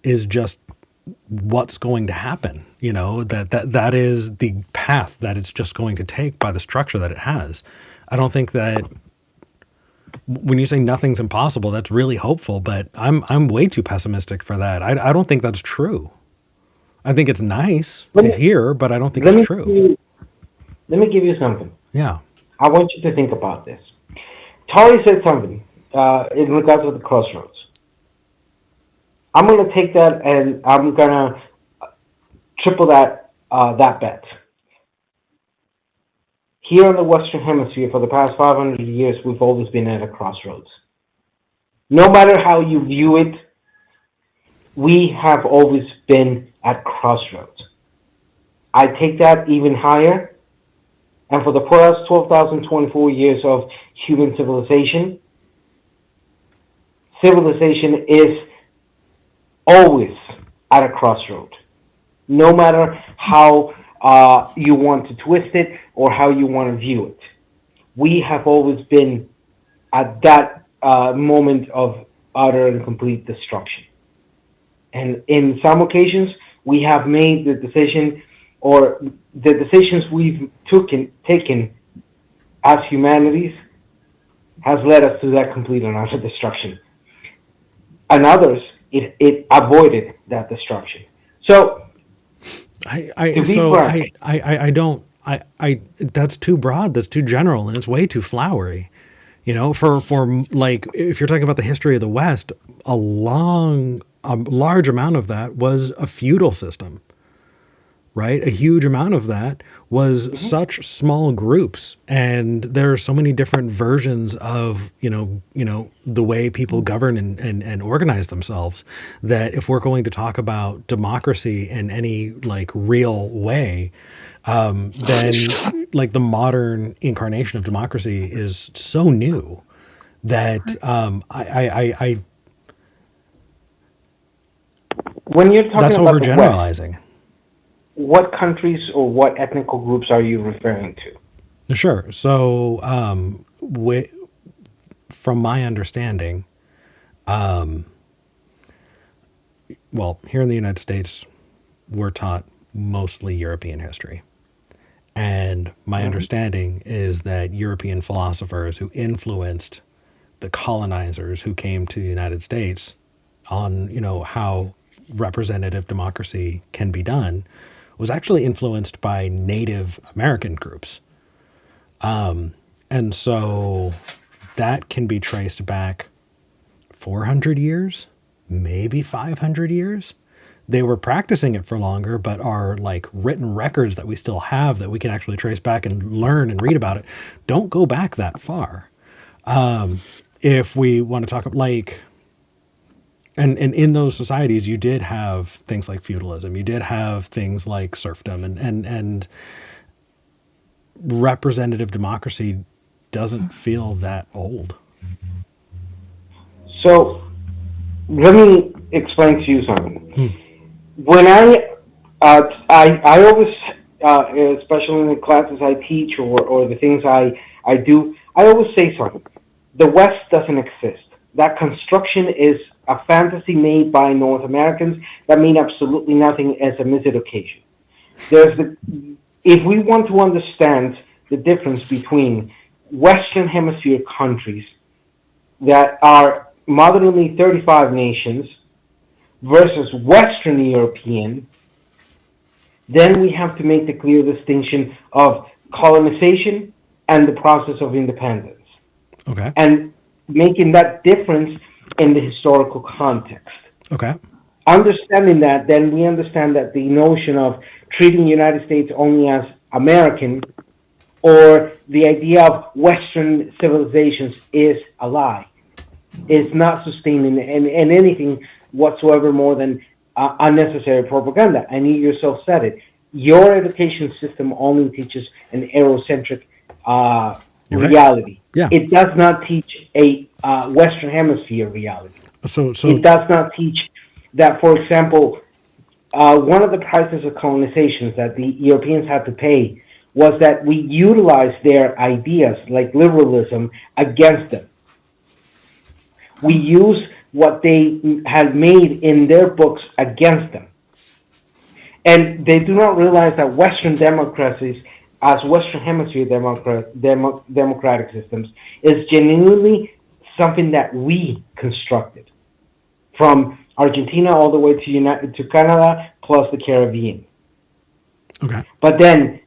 is just what's going to happen. That is the path that it's just going to take by the structure that it has. I don't think that when you say nothing's impossible, that's really hopeful, but I'm way too pessimistic for that. I don't think that's true. I think it's nice to hear, but I don't think it's true. Let me give you something. Yeah. I want you to think about this. Tori said something in regards to the crossroads. I'm going to take that and I'm going to triple that bet. Here in the Western Hemisphere, for the past 500 years, we've always been at a crossroads. No matter how you view it, we have always been at crossroads. I take that even higher, and for the past 12,024 years of human civilization is always at a crossroad. No matter how you want to twist it or how you want to view it. We have always been at that moment of utter and complete destruction. And in some occasions, we have made the decision, or the decisions we've taken as humanities has led us to that complete and utter destruction. And others, it avoided that destruction. So, to be frank, I don't, that's too broad, that's too general, and it's way too flowery. For like, if you're talking about the history of the West, a large amount of that was a feudal system, right? A huge amount of that was such small groups, and there are so many different versions of the way people govern and organize themselves, that if we're going to talk about democracy in any like real way, then like the modern incarnation of democracy is so new that when you're talking that's about the West, overgeneralizing. what countries or what ethnical groups are you referring to? Sure. So, from my understanding, well, here in the United States, we're taught mostly European history. And my understanding is that European philosophers who influenced the colonizers who came to the United States on, how representative democracy can be done was actually influenced by Native American groups. And so that can be traced back 400 years, maybe 500 years. They were practicing it for longer, but our like written records that we still have that we can actually trace back and learn and read about it don't go back that far. If we want to talk like, and in those societies, you did have things like feudalism, you did have things like serfdom, and representative democracy doesn't feel that old. So, let me explain to you something. When I always, especially in the classes I teach or the things I do, I always say something. The West doesn't exist. That construction is a fantasy made by North Americans that mean absolutely nothing as a miseducation. If we want to understand the difference between Western Hemisphere countries that are moderately 35 nations versus Western European, then we have to make the clear distinction of colonization and the process of independence. Okay. And making that difference in the historical context. Okay. Understanding that, then we understand that the notion of treating the United States only as American or the idea of Western civilizations is a lie. It's not sustaining in anything whatsoever more than unnecessary propaganda. And you yourself said it. Your education system only teaches an Eurocentric reality. Right. Yeah. It does not teach a Western Hemisphere reality. So it does not teach that, for example, one of the prices of colonizations that the Europeans had to pay was that we utilized their ideas, like liberalism, against them. We use what they had made in their books against them. And they do not realize that Western democracies, as Western Hemisphere democratic systems, is genuinely something that we constructed, from Argentina all the way to Canada, plus the Caribbean. Okay. But then,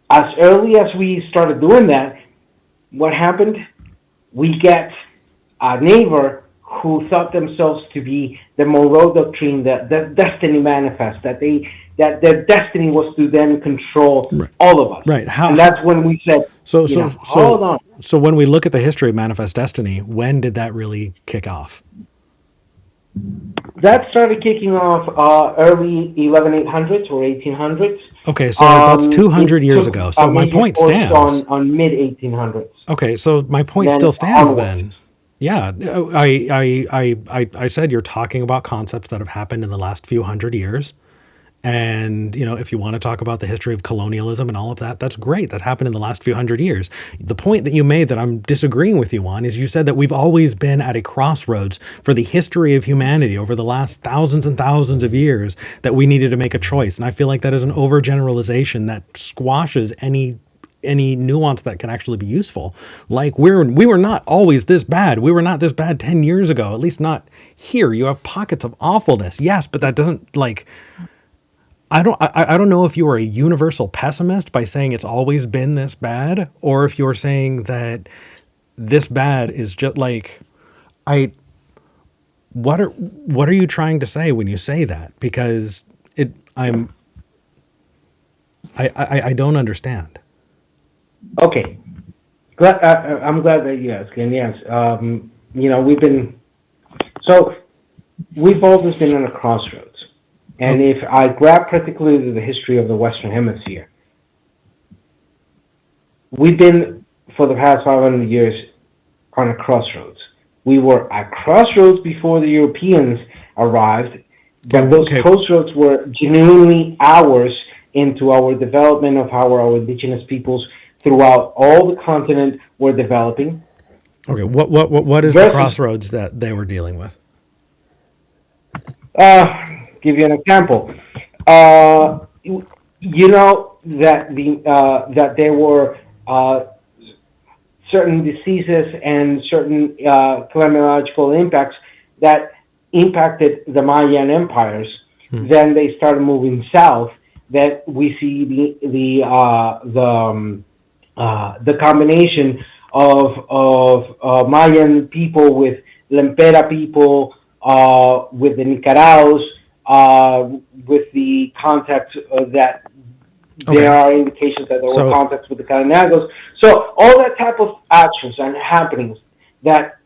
as early as we started doing that, what happened? We get a neighbor who thought themselves to be the Monroe Doctrine, the Destiny Manifest, that their destiny was to then control all of us. Right. And that's when we said, hold on. So when we look at the history of Manifest Destiny, when did that really kick off? That started kicking off early 1100s or 1800s. Okay, so that's 200 years ago. So my point stands. On mid 1800s. Okay, so my point still stands then. Yeah, I said you're talking about concepts that have happened in the last few hundred years, And, if you want to talk about the history of colonialism and all of that, that's great. That happened in the last few hundred years. The point that you made that I'm disagreeing with you on is you said that we've always been at a crossroads for the history of humanity over the last thousands and thousands of years, that we needed to make a choice. And I feel like that is an overgeneralization that squashes any nuance that can actually be useful. Like we were not always this bad. We were not this bad 10 years ago, at least not here. You have pockets of awfulness. Yes, but that doesn't I don't know if you are a universal pessimist by saying it's always been this bad, or if you're saying that this bad is just what are you trying to say when you say that? Because I don't understand. Okay. I'm glad that you asked. And yes, we've always been on a crossroads. And if I grab particularly the history of the Western Hemisphere, we've been, for the past 500 years, on a crossroads. We were at crossroads before the Europeans arrived, but those crossroads were genuinely ours into our development of how our indigenous peoples throughout all the continent were developing. Okay, what is the crossroads that they were dealing with? Give you an example. You know that there were certain diseases and certain climatological impacts that impacted the Mayan empires. Then they started moving south. That we see the combination of Mayan people with Lempera people, with the Nicaraos, with the contacts that there are indications that there were contacts with the Caranagos. So all that type of actions and happenings that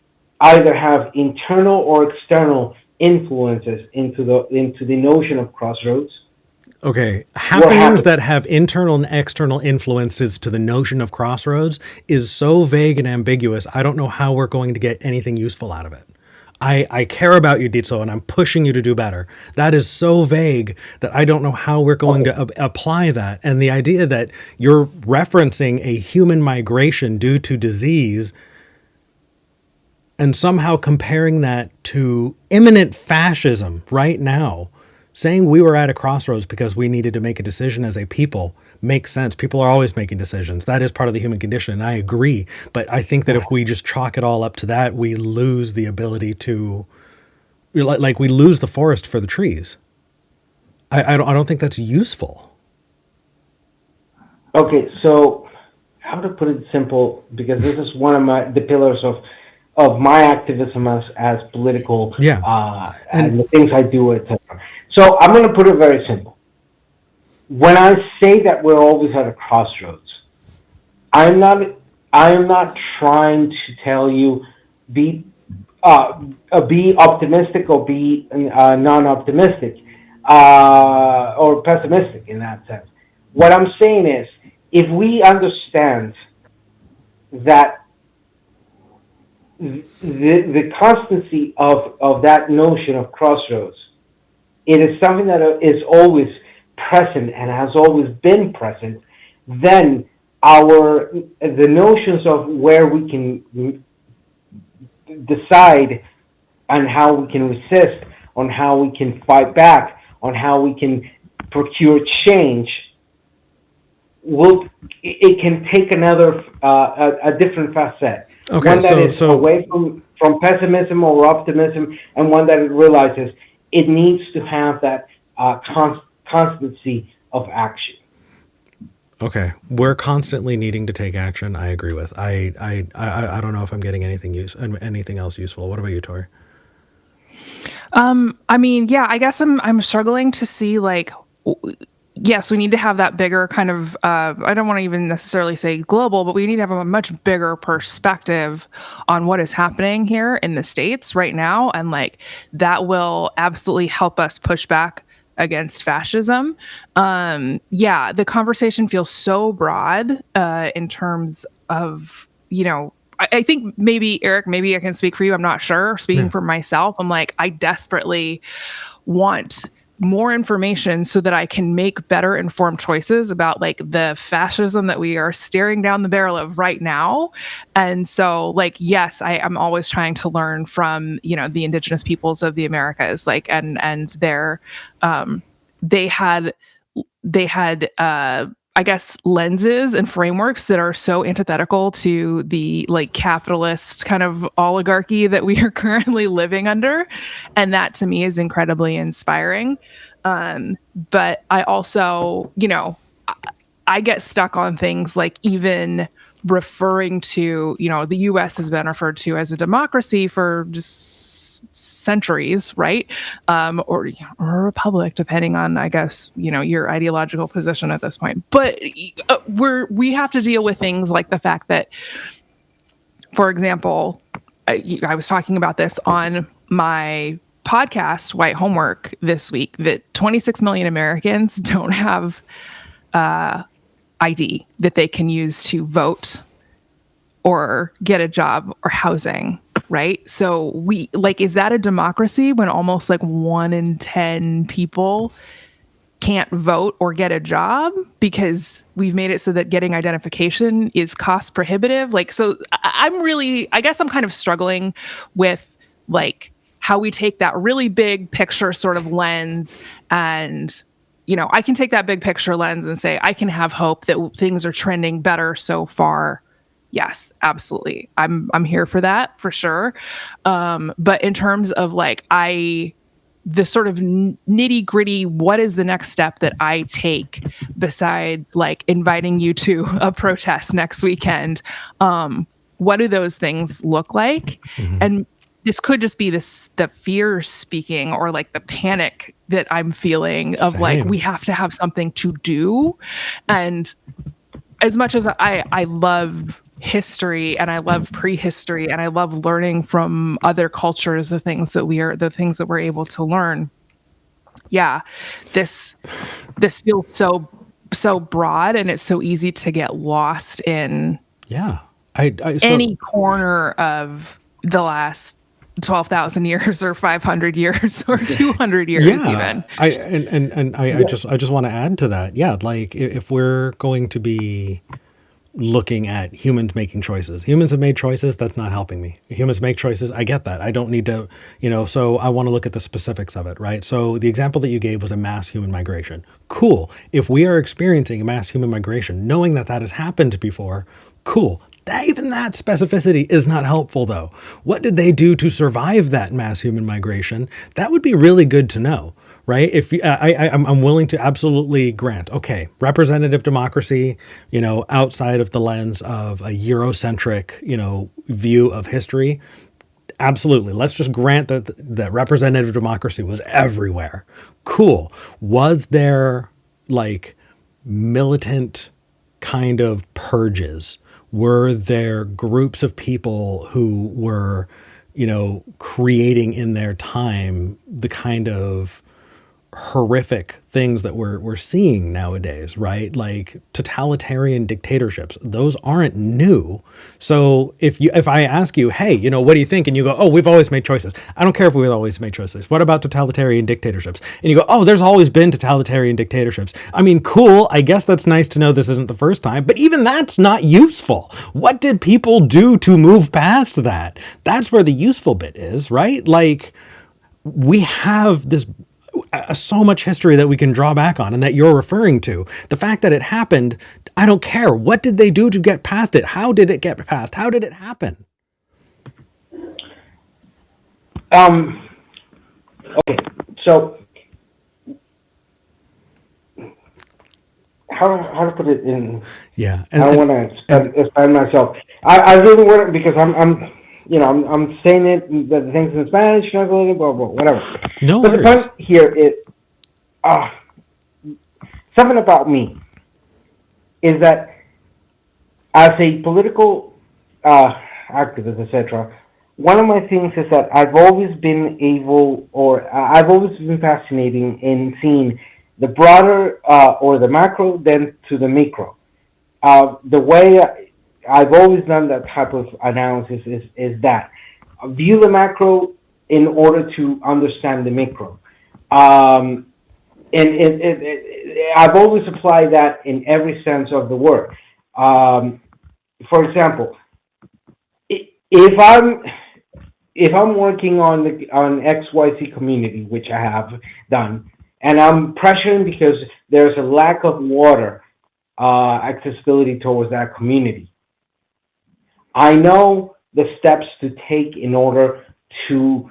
either have internal or external influences into the notion of crossroads. Okay, happenings that have internal and external influences to the notion of crossroads is so vague and ambiguous. I don't know how we're going to get anything useful out of it. I care about you, Ditso, and I'm pushing you to do better. That is so vague that I don't know how we're going to apply that. And the idea that you're referencing a human migration due to disease and somehow comparing that to imminent fascism right now, saying we were at a crossroads because we needed to make a decision as a people makes sense. People are always making decisions. That is part of the human condition, and I agree. But I think that if we just chalk it all up to that, we lose the ability to, we lose the forest for the trees. I don't think that's useful. Okay, so how to put it simple, because this is one of the pillars of my activism as political, and the things I do, etc. So I'm going to put it very simple. When I say that we're always at a crossroads, I am not trying to tell you be optimistic or be non-optimistic or pessimistic in that sense. What I'm saying is, if we understand that the constancy of that notion of crossroads, it is something that is always present and has always been present, then the notions of where we can decide on how we can resist, on how we can fight back, on how we can procure change, it can take another a different facet. Okay, one that is away from pessimism or optimism, and one that realizes it needs to have that constancy of action. Okay, we're constantly needing to take action. I agree with. I don't know if I'm getting anything else useful. What about you, Tori? I mean, yeah, I guess I'm struggling to see, like, yes, we need to have that bigger kind of, I don't want to even necessarily say global, but we need to have a much bigger perspective on what is happening here in the States right now. And like, that will absolutely help us push back against fascism. Yeah, the conversation feels so broad in terms of, I think maybe, Eric, maybe I can speak for you. I'm not sure. Speaking for myself, I'm like, I desperately want more information so that I can make better informed choices about like the fascism that we are staring down the barrel of right now. And so like, yes, I'm always trying to learn from, you know, the indigenous peoples of the Americas, like, and their, they had I guess lenses and frameworks that are so antithetical to the like capitalist kind of oligarchy that we are currently living under, and that to me is incredibly inspiring. But I also, you know, I get stuck on things like even referring to, you know, the US has been referred to as a democracy for just centuries, right? Or a republic, depending on, I guess, you know, your ideological position at this point. But we have to deal with things like the fact that, for example, I was talking about this on my podcast, White Homework, this week, that 26 million Americans don't have ID that they can use to vote or get a job or housing, right? So we like, is that a democracy when almost like 1 in 10 people can't vote or get a job because we've made it so that getting identification is cost prohibitive? Like, so I guess I'm kind of struggling with like how we take that really big picture sort of lens, and you know, I can take that big picture lens and say, I can have hope that things are trending better so far. Yes, absolutely. I'm here for that for sure. But in terms of like, the sort of nitty gritty, what is the next step that I take besides like inviting you to a protest next weekend? What do those things look like? Mm-hmm. And this could just be the fear speaking, or like the panic that I'm feeling of like, we have to have something to do. And as much as I love history and I love prehistory and I love learning from other cultures, the things that we're able to learn. Yeah. This feels so broad, and it's so easy to get lost in any corner of the last 12,000 years or 500 years or 200 years even. I just want to add to that. Yeah. Like if we're going to be looking at humans making choices, humans have made choices. That's not helping me. Humans make choices. I get that. I don't need to, you know, so I want to look at the specifics of it, right? So the example that you gave was a mass human migration. Cool. If we are experiencing a mass human migration, knowing that that has happened before, cool. Even that specificity is not helpful, though. What did they do to survive that mass human migration? That would be really good to know, right? If I'm willing to absolutely grant, okay, representative democracy, you know, outside of the lens of a Eurocentric, you know, view of history. Absolutely. Let's just grant that representative democracy was everywhere. Cool. Was there like militant kind of purges? Were there groups of people who were, you know, creating in their time the kind of horrific things that we're seeing nowadays, right? Like totalitarian dictatorships, those aren't new. So if I ask you, hey, you know, what do you think? And you go, oh, we've always made choices. I don't care if we've always made choices. What about totalitarian dictatorships? And you go, oh, there's always been totalitarian dictatorships. I mean, cool. I guess that's nice to know this isn't the first time, but even that's not useful. What did people do to move past that? That's where the useful bit is, right? Like we have this so much history that we can draw back on and that you're referring to. The fact that it happened, I don't care. What did they do to get past it? How did it get past? How did it happen? Okay, so how to put it in? Yeah, I don't want to expand myself. I really want to, because I'm saying it, the things in Spanish, blah, blah, blah, whatever. No but worries. The point here is, something about me is that as a political activist, etc., one of my things is that I've always been fascinating in seeing the broader or the macro then to the micro. The way I've always done that type of analysis is that view the macro in order to understand the micro. I've always applied that in every sense of the word. For example, if I'm working on XYZ community, which I have done, and I'm pressuring because there's a lack of water accessibility towards that community, I know the steps to take in order to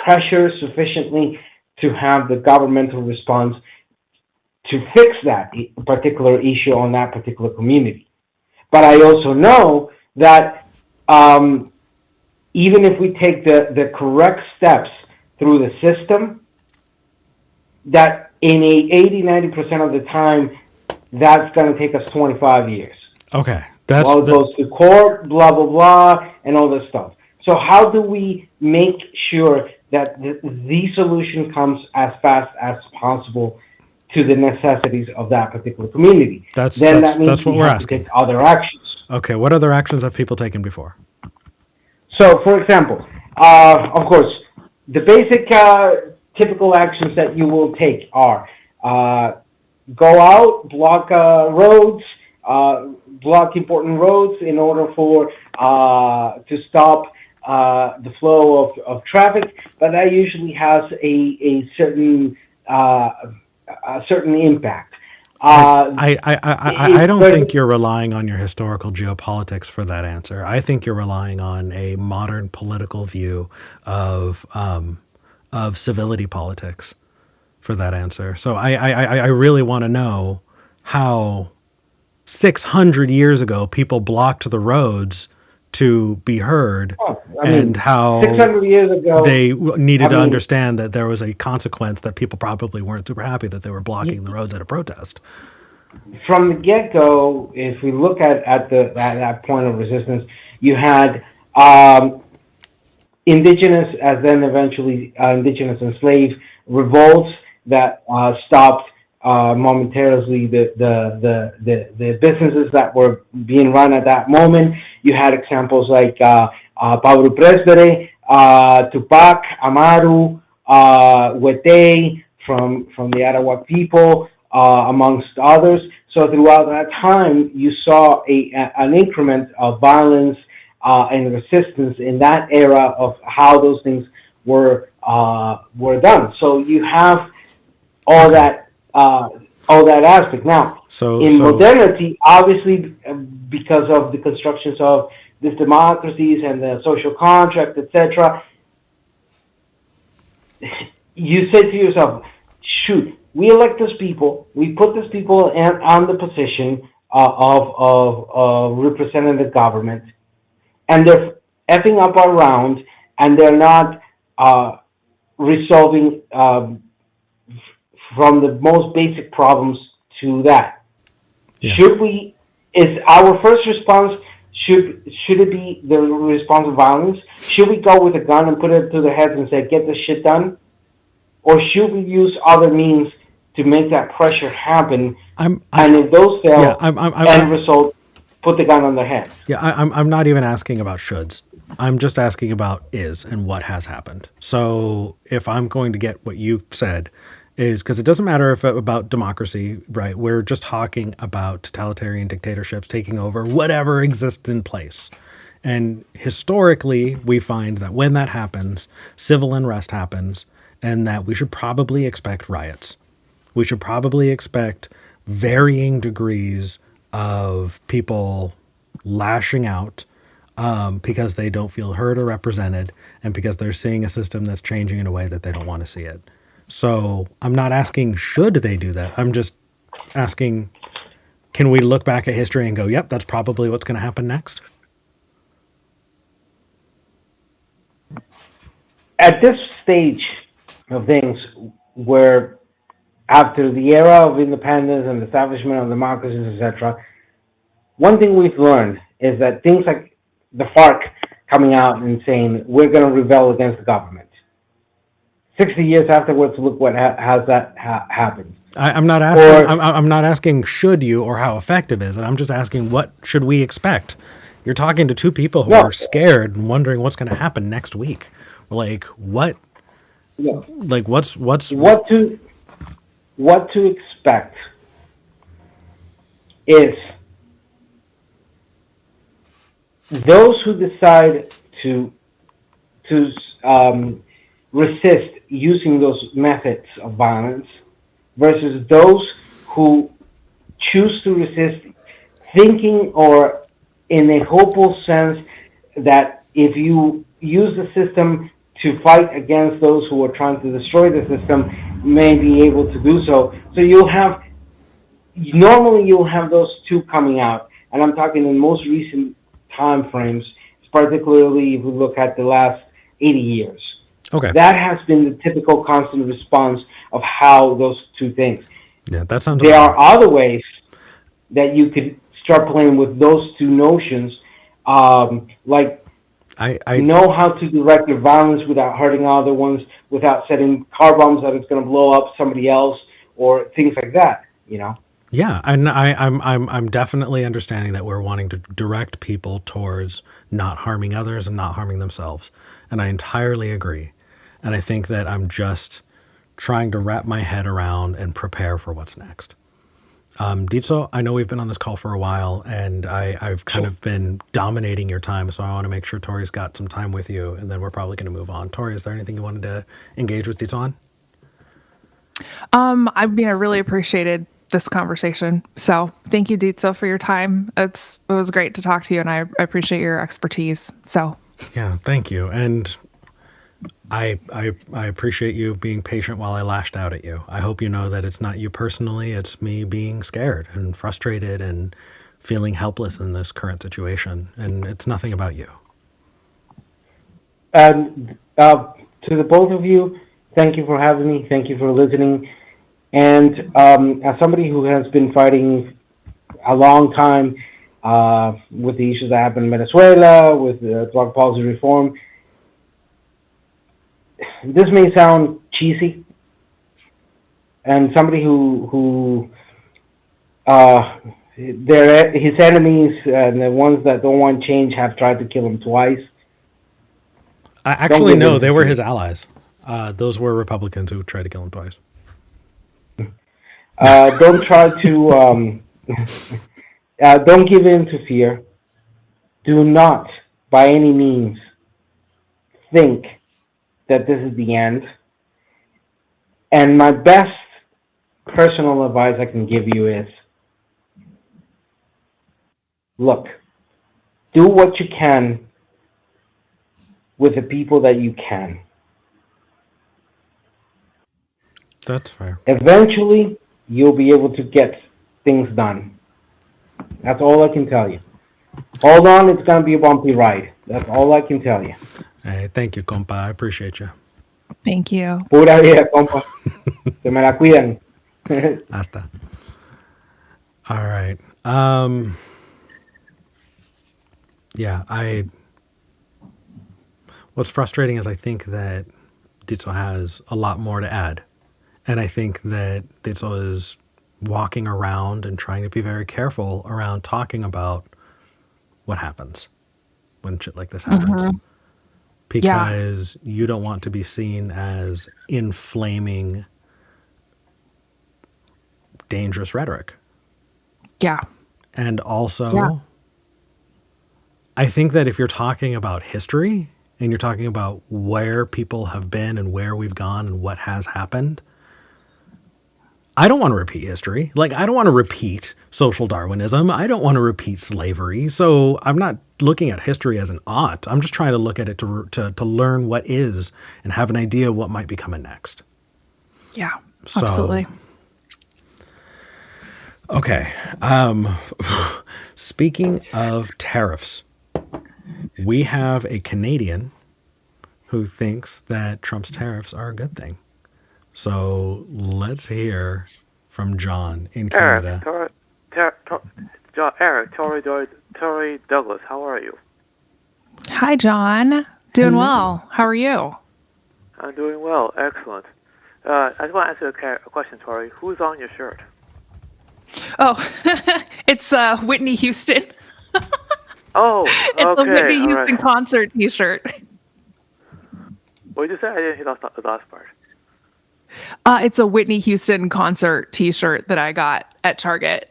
pressure sufficiently to have the governmental response to fix that particular issue on that particular community. But I also know that even if we take the correct steps through the system, that in 80-90% of the time, that's going to take us 25 years. Okay. Well, it goes to court, blah, blah, blah, and all this stuff. So how do we make sure that the solution comes as fast as possible to the necessities of that particular community? That's what we're asking. Take other actions. Okay, what other actions have people taken before? So, for example, of course, the basic typical actions that you will take are go out, block roads, block important roads in order for to stop the flow of traffic, but that usually has a certain impact. I don't think you're relying on your historical geopolitics for that answer. I think you're relying on a modern political view of civility politics for that answer. So I really want to know how 600 years ago people blocked the roads to be heard, and how 600 years ago they needed to understand that there was a consequence, that people probably weren't super happy that they were blocking the roads at a protest. From the get-go, if we look at that point of resistance, you had indigenous, as then eventually indigenous and slave revolts that stopped momentarily the businesses that were being run at that moment. You had examples like Pablo Presbere, Tupac Amaru, Wete from the Arawak people, amongst others. So throughout that time, you saw an increment of violence and resistance in that era of how those things were done. So you have all that aspect. Now, in modernity, obviously, because of the constructions of these democracies and the social contract, etc., you say to yourself, shoot, we elect these people, we put these people on the position of representing the government, and they're effing up around, and they're not resolving from the most basic problems to that. Yeah. Is our first response, should it be the response of violence? Should we go with a gun and put it to their heads and say, get this shit done? Or should we use other means to make that pressure happen? And if those fail, end result, put the gun on their heads. Yeah, I'm not even asking about shoulds. I'm just asking about is and what has happened. So if I'm going to get what you said, is because it doesn't matter if about democracy, right? We're just talking about totalitarian dictatorships taking over whatever exists in place. And historically, we find that when that happens, civil unrest happens, and that we should probably expect riots. We should probably expect varying degrees of people lashing out because they don't feel heard or represented, and because they're seeing a system that's changing in a way that they don't want to see it. So I'm not asking should they do that. I'm just asking, can we look back at history and go, yep, that's probably what's going to happen next? At this stage of things, where after the era of independence and establishment of democracies, etc., one thing we've learned is that things like the FARC coming out and saying, we're going to rebel against the government. 60 years afterwards, look what has that happened. I'm not asking. I'm not asking should you or how effective is it. I'm just asking what should we expect. You're talking to two people who are scared and wondering what's going to happen next week. Like what? Yeah. Like what to? what to expect is those who decide to resist using those methods of violence versus those who choose to resist, thinking or in a hopeful sense that if you use the system to fight against those who are trying to destroy the system, may be able to do so. So normally you'll have those two coming out, and I'm talking in most recent time frames, particularly if we look at the last 80 years. Okay. That has been the typical constant response of how those two things. Yeah, that sounds. There are other ways that you could start playing with those two notions, like I know how to direct your violence without hurting other ones, without setting car bombs that it's going to blow up somebody else, or things like that. Yeah, and I'm definitely understanding that we're wanting to direct people towards not harming others and not harming themselves, and I entirely agree. And I think that I'm just trying to wrap my head around and prepare for what's next. Ditso, I know we've been on this call for a while, and I've kind of been dominating your time, so I want to make sure Tori's got some time with you, and then we're probably going to move on. Tori, is there anything you wanted to engage with Ditso on? I mean, I really appreciated this conversation. So thank you, Ditso, for your time. It was great to talk to you, and I appreciate your expertise. So yeah, thank you. And I appreciate you being patient while I lashed out at you. I hope you know that it's not you personally. It's me being scared and frustrated and feeling helpless in this current situation. And it's nothing about you. And to the both of you, thank you for having me. Thank you for listening. And as somebody who has been fighting a long time with the issues that happen in Venezuela, with drug policy reform, this may sound cheesy. And somebody who his enemies and the ones that don't want change have tried to kill him twice. Actually, no, they were his allies. Those were Republicans who tried to kill him twice. Don't try to don't give in to fear. Do not, by any means, think that this is the end. And my best personal advice I can give you is, look, do what you can with the people that you can. That's fair. Eventually, you'll be able to get things done. That's all I can tell you. Hold on, it's going to be a bumpy ride. That's all I can tell you. Hey, thank you, compa. I appreciate you. thank you. Pura vida, compa. Se me la cuidan. Hasta. All right. Yeah, what's frustrating is I think that Ditso has a lot more to add. And I think that Ditso is walking around and trying to be very careful around talking about what happens when shit like this happens. Mm-hmm. Because you don't want to be seen as inflaming dangerous rhetoric. Yeah. And also, I think that if you're talking about history and you're talking about where people have been and where we've gone and what has happened, I don't want to repeat history. Like, I don't want to repeat social Darwinism. I don't want to repeat slavery. So I'm not looking at history as an ought. I'm just trying to look at it to learn what is and have an idea of what might be coming next. Yeah, absolutely. Okay. Speaking of tariffs, we have a Canadian who thinks that Trump's tariffs are a good thing. So let's hear from John in Canada. Tori Douglas, how are you? Hi, John. Doing well. How are you? I'm doing well. Excellent. I just want to ask you a question, Tori. Who's on your shirt? Oh, it's Whitney Houston. Oh, it's a Whitney Houston concert T-shirt. What did you say? I didn't hear the last part. It's a Whitney Houston concert T-shirt that I got at Target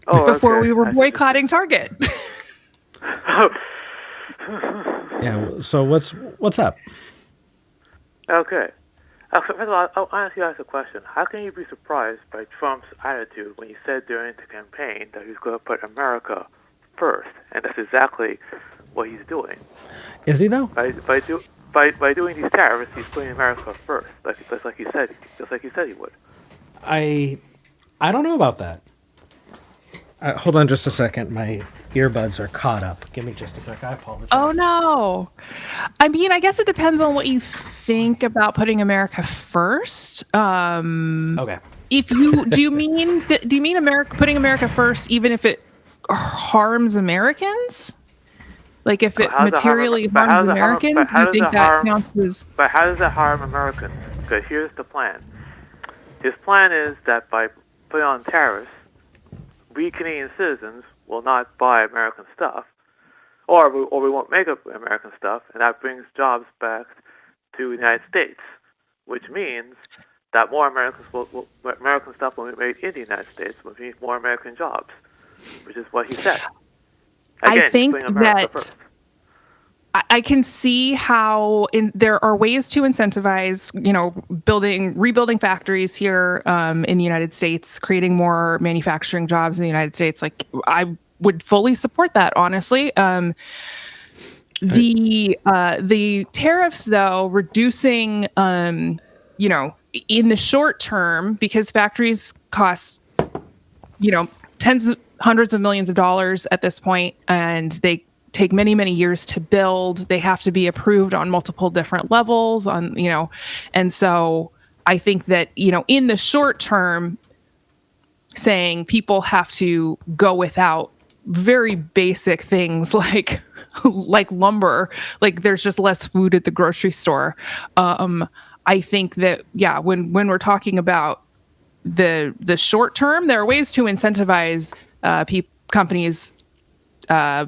before we were boycotting Target. Yeah. So what's up? Okay. First of all, I'll ask you guys a question. How can you be surprised by Trump's attitude when he said during the campaign that he's going to put America first? And that's exactly what he's doing. Is he though? By doing these tariffs, he's putting America first, just like he said he would. I don't know about that. Hold on just a second. My earbuds are caught up. Give me just a sec. I apologize. Oh no. I mean, I guess it depends on what you think about putting America first. Okay. Do you mean putting America first even if it harms Americans? Like if it materially harms Americans, do you think that counts as... But how does that harm Americans? Because here's the plan. His plan is that by putting on tariffs, we Canadian citizens will not buy American stuff, or we won't make up American stuff, and that brings jobs back to the United States, which means that more American stuff will be made in the United States, which means more American jobs, which is what he said. Again, I think that I can see how there are ways to incentivize, rebuilding factories here in the United States, creating more manufacturing jobs in the United States. Like I would fully support that, honestly. The tariffs, though, reducing, in the short term, because factories cost, hundreds of millions of dollars at this point, and they take many, many years to build. They have to be approved on multiple different levels and so I think that, in the short term, saying people have to go without very basic things like lumber, like there's just less food at the grocery store. I think that, when we're talking about the short term, there are ways to incentivize companies,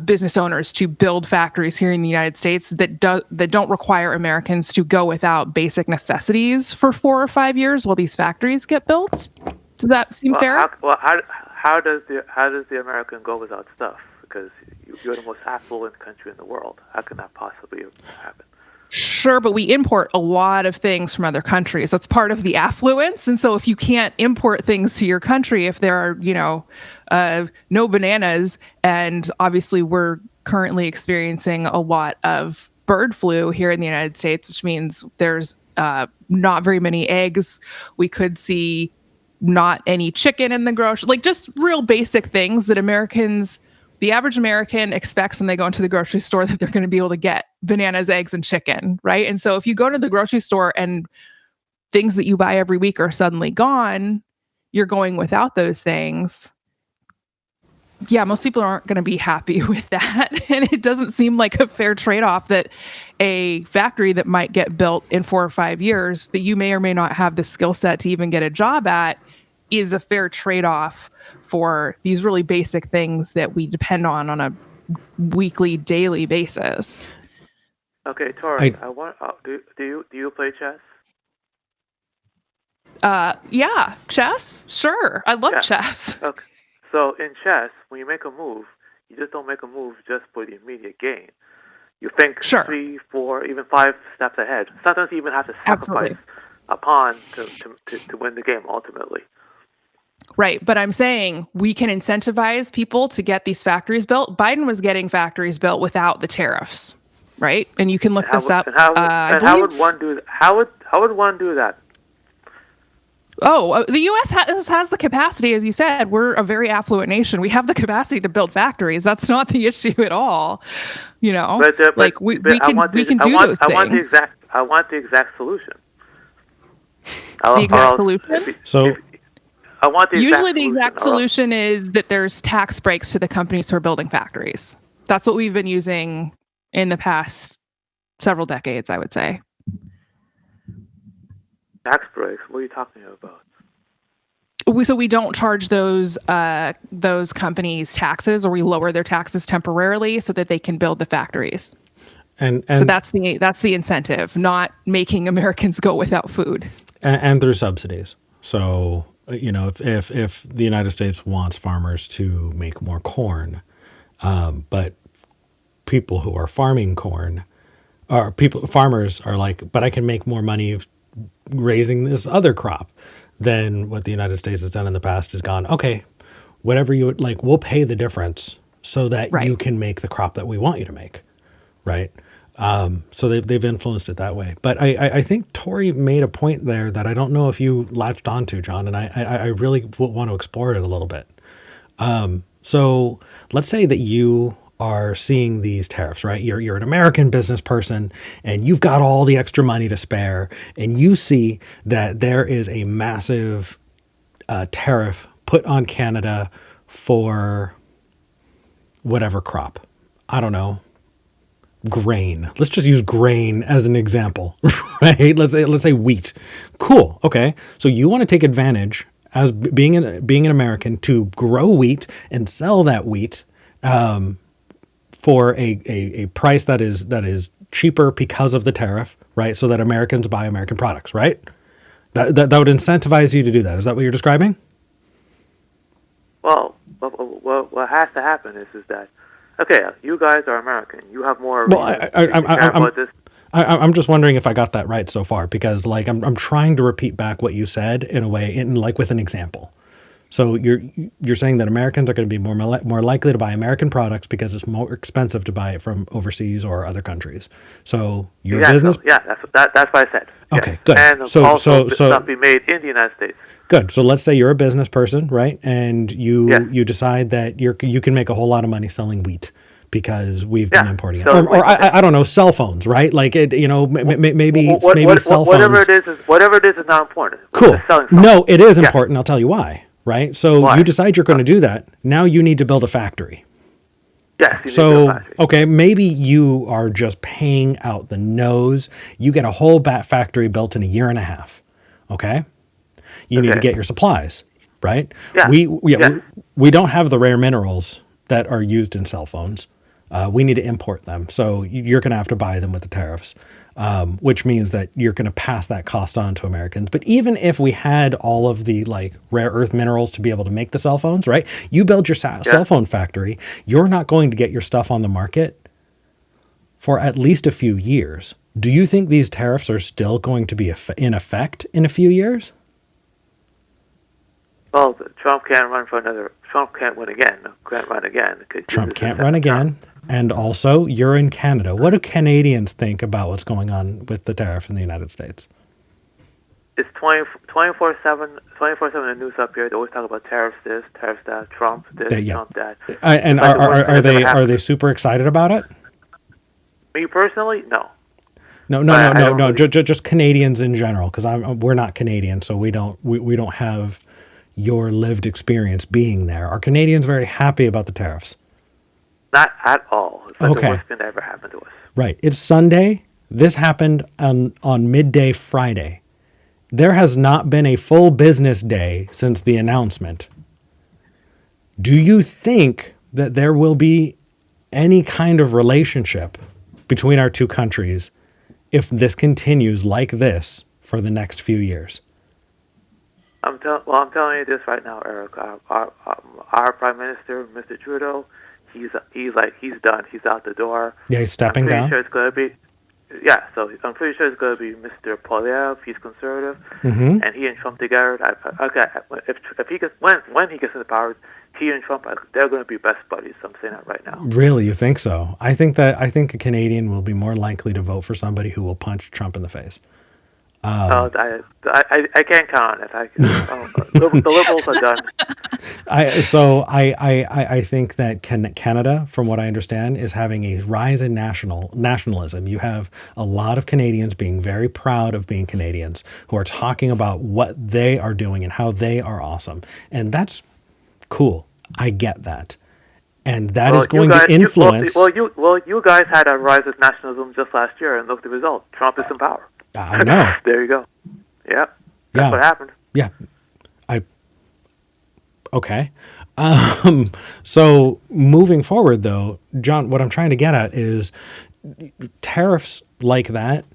business owners to build factories here in the United States that don't require Americans to go without basic necessities for 4 or 5 years while these factories get built. Does that seem fair? How does the American go without stuff? Because you're the most affluent country in the world. How can that possibly happen? Sure, but we import a lot of things from other countries. That's part of the affluence. And so if you can't import things to your country, if there are, no bananas, and obviously we're currently experiencing a lot of bird flu here in the United States, which means there's not very many eggs. We could see not any chicken in the grocery, like just real basic things that the average American expects when they go into the grocery store that they're going to be able to get bananas, eggs, and chicken, right? And so if you go to the grocery store and things that you buy every week are suddenly gone, you're going without those things. Yeah, most people aren't going to be happy with that. And it doesn't seem like a fair trade-off that a factory that might get built in 4 or 5 years that you may or may not have the skill set to even get a job at is a fair trade-off for these really basic things that we depend on a weekly, daily basis. Okay, Tori, do you play chess? Yeah, chess? Sure. I love chess. Okay. So in chess, when you make a move, you just don't make a move just for the immediate gain. You think 3, 4, even 5 steps ahead. Sometimes you even have to sacrifice a pawn to win the game ultimately. Right. But I'm saying we can incentivize people to get these factories built. Biden was getting factories built without the tariffs, right? And you can look this up. How would one do that? How would one do that? Oh, the U.S. has the capacity, as you said. We're a very affluent nation. We have the capacity to build factories. That's not the issue at all. We can do those things. I want the exact solution. The exact solution? I want the Usually the exact solution is that there's tax breaks to the companies who are building factories. That's what we've been using in the past several decades, I would say. Tax breaks? What are you talking about? So we don't charge those companies taxes, or we lower their taxes temporarily so that they can build the factories. And so that's the incentive, not making Americans go without food. and through subsidies. So, if the United States wants farmers to make more corn, but people who are farming corn, or farmers are like, but I can make more money raising this other crop. Then what the United States has done in the past is gone, okay, whatever you would like, we'll pay the difference so that you can make the crop that we want you to make. Right. So they've influenced it that way. But I think Tori made a point there that I don't know if you latched onto, John, and I really want to explore it a little bit. So let's say that you are seeing these tariffs, right? You're an American business person and you've got all the extra money to spare, and you see that there is a massive tariff put on Canada for whatever crop. I don't know. Grain. Let's just use grain as an example, right? Let's say wheat. Cool. Okay. So you want to take advantage as being an American to grow wheat and sell that wheat for a price that is cheaper because of the tariff, right? So that Americans buy American products, right? That would incentivize you to do that. Is that what you're describing? Well, what has to happen is that, okay, you guys are American. You have more. Well, I'm just wondering if I got that right so far, because like I'm trying to repeat back what you said in a way, like with an example. So you're saying that Americans are going to be more likely to buy American products because it's more expensive to buy it from overseas or other countries. So your business, that's what I said. Okay, yes. good. And also stuff be made in the United States. Good. So let's say you're a business person, right? And you decide that you can make a whole lot of money selling wheat because we've been importing it, or I don't know, cell phones, right? Like maybe cell phones. Whatever it is not important. Cool. No, it is important. I'll tell you why. Right? So you decide you're going to do that. Now you need to build a factory. Yes. So, okay, maybe you are just paying out the nose. You get a whole factory built in a year and a half. Okay? You need to get your supplies, right? Yeah. We don't have the rare minerals that are used in cell phones. We need to import them. So you're going to have to buy them with the tariffs. Which means that you're going to pass that cost on to Americans. But even if we had all of the like rare earth minerals to be able to make the cell phones, right? You build your cell phone factory, you're not going to get your stuff on the market for at least a few years. Do you think these tariffs are still going to be in effect in a few years? Well, Trump can't run Trump can't win again. Trump can't run again. And also, you're in Canada. What do Canadians think about what's going on with the tariff in the United States? It's 24/7 the news up here. They always talk about tariffs this, tariffs that, Trump this, Trump that. And are they super excited about it? Me personally, no. No. Just Canadians in general, because we're not Canadian, so we don't have your lived experience being there. Are Canadians very happy about the tariffs? Not at all. It's like the worst thing that ever happened to us. Right. It's Sunday. This happened on midday Friday. There has not been a full business day since the announcement. Do you think that there will be any kind of relationship between our two countries if this continues like this for the next few years? I'm telling you this right now, Eric. Our Prime Minister, Mr. Trudeau, he's done. He's out the door. Yeah, he's stepping down. Sure it's going to be. Yeah, so I'm pretty sure it's going to be Mr. Poilievre. He's conservative, and he and Trump together. If he gets when he gets into power, he and Trump, they're going to be best buddies. I'm saying that right now. Really, you think so? I think a Canadian will be more likely to vote for somebody who will punch Trump in the face. I can't count on it. The Liberals are done. I think that Canada, from what I understand, is having a rise in nationalism. You have a lot of Canadians being very proud of being Canadians, who are talking about what they are doing and how they are awesome. And that's cool. I get that. And that is going to influence... You guys had a rise of nationalism just last year, and look at the result. Trump is in power. I know. There you go. Yeah. That's what happened. Yeah. Okay. So moving forward, though, John, what I'm trying to get at is tariffs like that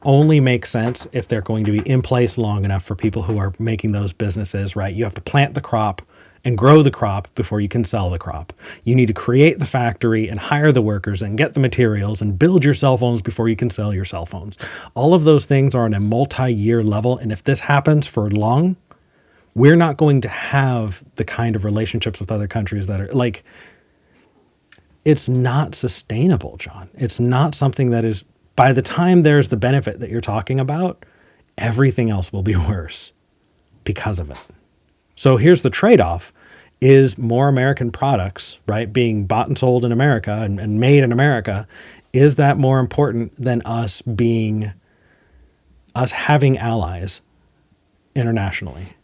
only make sense if they're going to be in place long enough for people who are making those businesses, right? You have to plant the crop and grow the crop before you can sell the crop. You need to create the factory and hire the workers and get the materials and build your cell phones before you can sell your cell phones. All of those things are on a multi-year level. And if this happens for long, we're not going to have the kind of relationships with other countries that are like, it's not sustainable, John. It's not something that is, by the time there's the benefit that you're talking about, everything else will be worse because of it. So here's the trade-off is more American products, right, being bought and sold in America and made in America. Is that more important than us having allies internationally?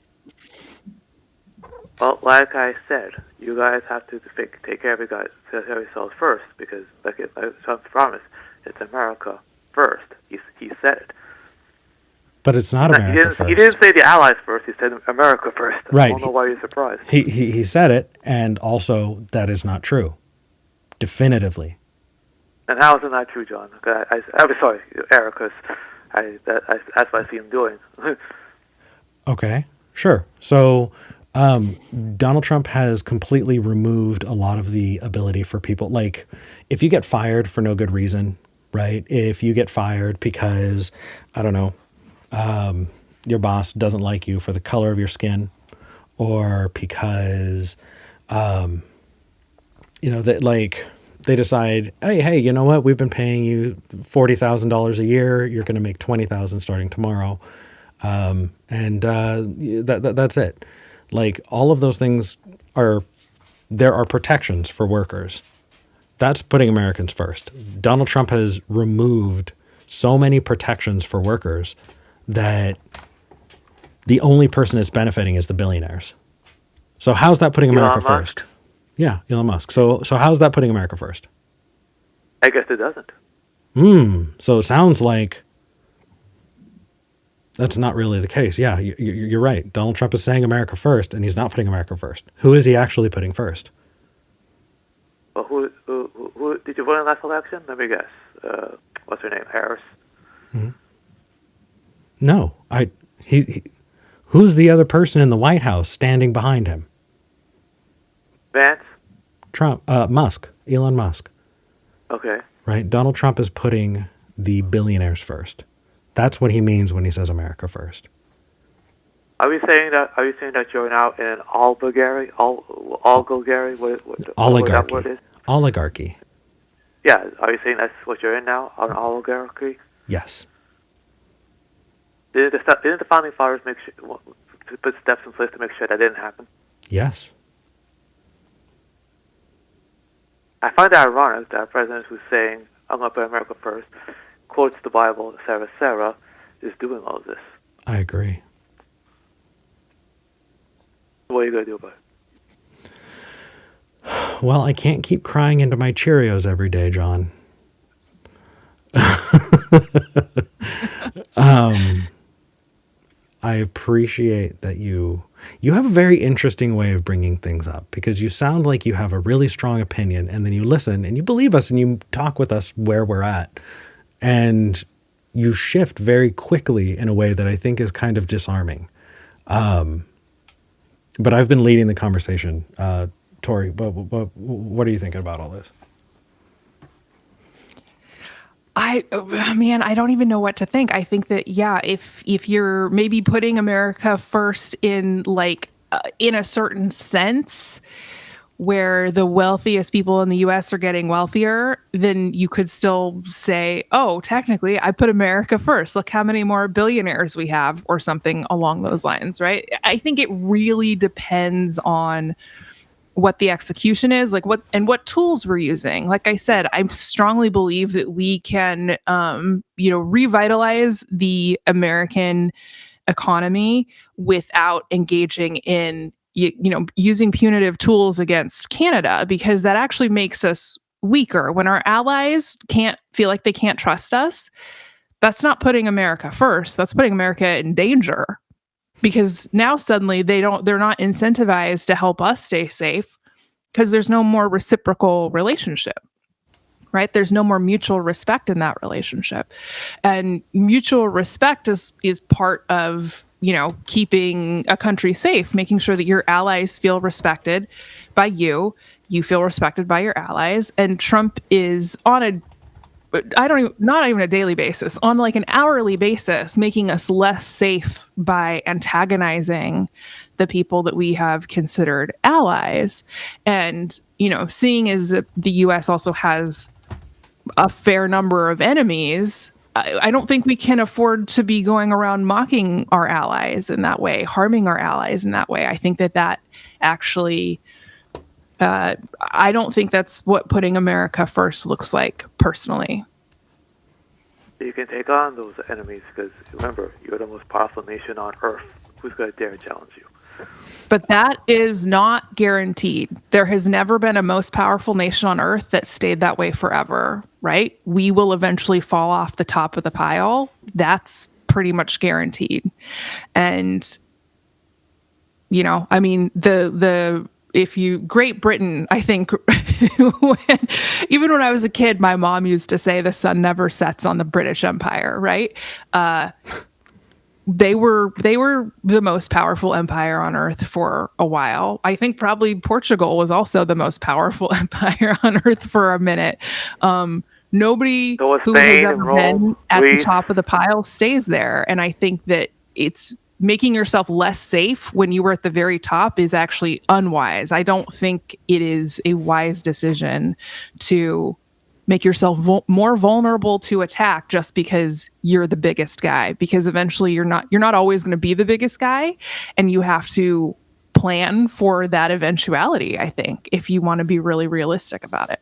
Well, like I said, you guys have to take care of yourselves first, because like Trump's promise, it's America first. He said it. But it's not America first. He didn't say the allies first. He said America first. Right. I don't know why you're surprised. He said it, and also that is not true, definitively. And how is it not true, John? I'm sorry, Eric, because that's what I see him doing. Okay, sure. So Donald Trump has completely removed a lot of the ability for people. Like, if you get fired for no good reason, right? If you get fired because, I don't know, your boss doesn't like you for the color of your skin, or because, that like they decide, hey, you know what? We've been paying you $40,000 a year. You're going to make $20,000 starting tomorrow. That's it. Like, all of those things there are protections for workers. That's putting Americans first. Donald Trump has removed so many protections for workers that the only person that's benefiting is the billionaires. So how's that putting America first? Yeah, Elon Musk. So how's that putting America first? I guess it doesn't. So it sounds like that's not really the case. Yeah, you're right. Donald Trump is saying America first, and he's not putting America first. Who is he actually putting first? Well, who did you vote in the last election? Let me guess. What's her name? Harris? Mm-hmm. No, who's the other person in the White House standing behind him? Vance? Musk, Elon Musk. Okay. Right? Donald Trump is putting the billionaires first. That's what he means when he says America first. Are you saying that you're now in an oligarchy? Oligarchy. What that word is? Oligarchy. Yeah. Are you saying that's what you're in now? An oligarchy? Yes. Didn't the founding fathers put steps in place to make sure that didn't happen? Yes. I find it ironic that a president who's saying, I'm going to put America first, quotes the Bible, Sarah, is doing all of this. I agree. What are you going to do about it? Well, I can't keep crying into my Cheerios every day, John. I appreciate that you have a very interesting way of bringing things up, because you sound like you have a really strong opinion, and then you listen and you believe us and you talk with us where we're at, and you shift very quickly in a way that I think is kind of disarming. But I've been leading the conversation. Tori, what are you thinking about all this? I don't even know what to think. I think that, yeah, if you're maybe putting America first in in a certain sense, where the wealthiest people in the US are getting wealthier, then you could still say, oh, technically I put America first. Look how many more billionaires we have, or something along those lines, right? I think it really depends on what the execution is, what tools we're using. Like I said, I strongly believe that we can, revitalize the American economy without engaging in, using punitive tools against Canada, because that actually makes us weaker. When our allies can't feel like they can't trust us, that's not putting America first. That's putting America in danger. Because now suddenly they're not incentivized to help us stay safe, because there's no more reciprocal relationship. right? There's no more mutual respect in that relationship. And mutual respect is part of, keeping a country safe, making sure that your allies feel respected by you, you feel respected by your allies. And Trump is on not even a daily basis, on like an hourly basis, making us less safe by antagonizing the people that we have considered allies. And, seeing as the US also has a fair number of enemies, I don't think we can afford to be going around mocking our allies in that way, harming our allies in that way. I think that actually, I don't think that's what putting America first looks like, personally. You can take on those enemies because, remember, you're the most powerful nation on earth. Who's going to dare challenge you? But that is not guaranteed. There has never been a most powerful nation on earth that stayed that way forever, right? We will eventually fall off the top of the pile. That's pretty much guaranteed. And, Great Britain, I think, even when I was a kid, my mom used to say the sun never sets on the British Empire, right? They were the most powerful empire on earth for a while. I think probably Portugal was also the most powerful empire on earth for a minute. Nobody who has ever been at the top of the pile stays there. And I think that it's making yourself less safe when you were at the very top is actually unwise. I don't think it is a wise decision to make yourself more vulnerable to attack just because you're the biggest guy, because eventually you're not always going to be the biggest guy, and you have to plan for that eventuality, I think, if you want to be really realistic about it.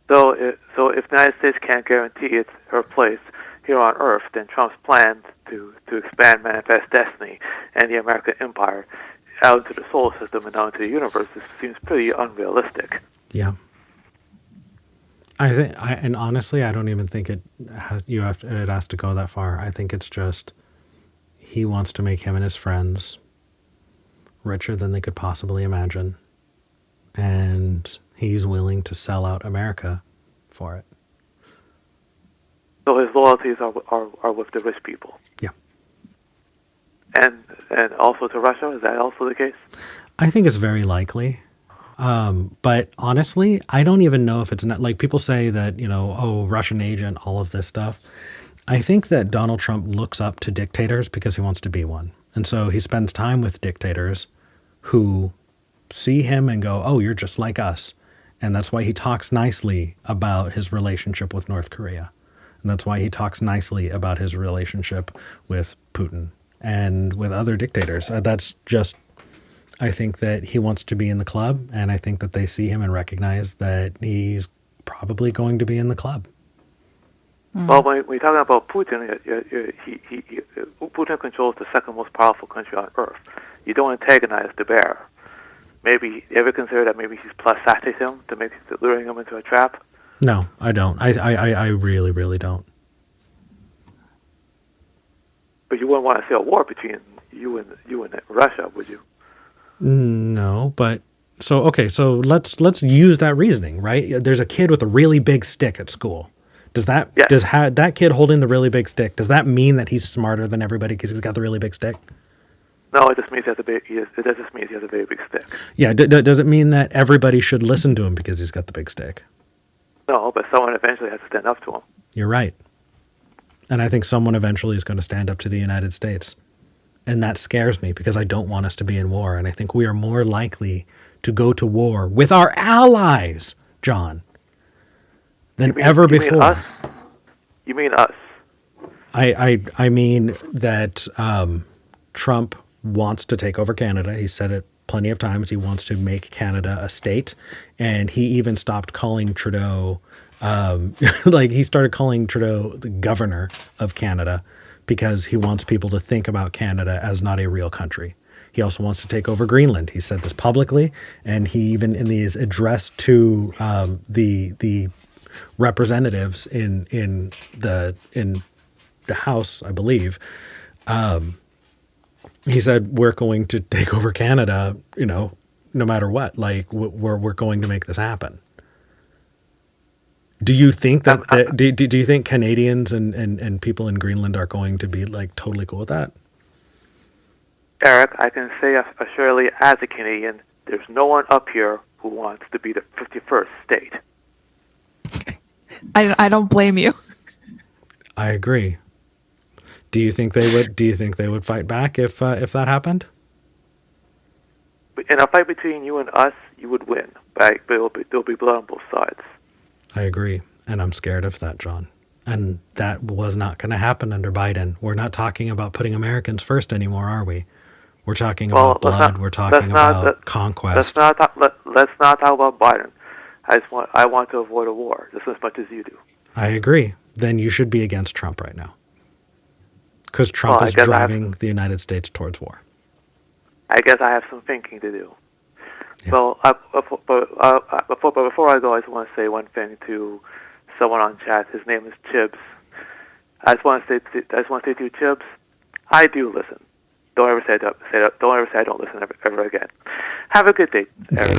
So if the United States can't guarantee her place here on Earth, then Trump's plan to expand Manifest Destiny and the American Empire out into the solar system and out into the universe seems pretty unrealistic. Yeah. And honestly, I don't even think it has to go that far. I think it's just he wants to make him and his friends richer than they could possibly imagine, and he's willing to sell out America for it. So his loyalties are with the rich people. Yeah. And also to Russia, is that also the case? I think it's very likely. But honestly, I don't even know if it's not, like people say that, Russian agent, all of this stuff. I think that Donald Trump looks up to dictators because he wants to be one. And so he spends time with dictators who see him and go, oh, you're just like us. And that's why he talks nicely about his relationship with North Korea. And that's why he talks nicely about his relationship with Putin and with other dictators. That's just, I think that he wants to be in the club, and I think that they see him and recognize that he's probably going to be in the club. Well, when you're talking about Putin, Putin controls the second most powerful country on earth. You don't antagonize the bear. Maybe you ever consider that maybe he's plus-sizing him to luring him into a trap? No, I don't. I really, really don't. But you wouldn't want to see a war between you and Russia, would you? No, but so let's use that reasoning, right? There's a kid with a really big stick at school. Does that that kid holding the really big stick, does that mean that he's smarter than everybody because he's got the really big stick? No, it just means he has a very big stick. Yeah, does it mean that everybody should listen to him because he's got the big stick? No, but someone eventually has to stand up to him. You're right. And I think someone eventually is going to stand up to the United States. And that scares me because I don't want us to be in war. And I think we are more likely to go to war with our allies, John, than ever before. You mean us? I mean that Trump wants to take over Canada. He said it plenty of times. He wants to make Canada a state. And he even stopped calling Trudeau, he started calling Trudeau the governor of Canada because he wants people to think about Canada as not a real country. He also wants to take over Greenland. He said this publicly, and he even in his address to the representatives in the House, I believe, he said, we're going to take over Canada, no matter what. Like we're going to make this happen. Do you think that do you think Canadians and people in Greenland are going to be like totally cool with that? Eric, I can say assuredly as a Canadian, there's no one up here who wants to be the 51st state. I don't blame you. I agree. Do you think they would? Do you think they would fight back if that happened? In a fight between you and us, you would win, but there'll be blood on both sides. I agree, and I'm scared of that, John. And that was not going to happen under Biden. We're not talking about putting Americans first anymore, are we? We're talking about blood. We're talking about conquest. Let's not talk about Biden. I want to avoid a war just as much as you do. I agree. Then you should be against Trump right now, because Trump is driving the United States towards war. I guess I have some thinking to do. Yeah. Well, before I go, I just want to say one thing to someone on chat. His name is Chibs. I just want to say to you, Chibs, I do listen. Don't ever say that. Don't ever say I don't listen ever again. Have a good day, Eric.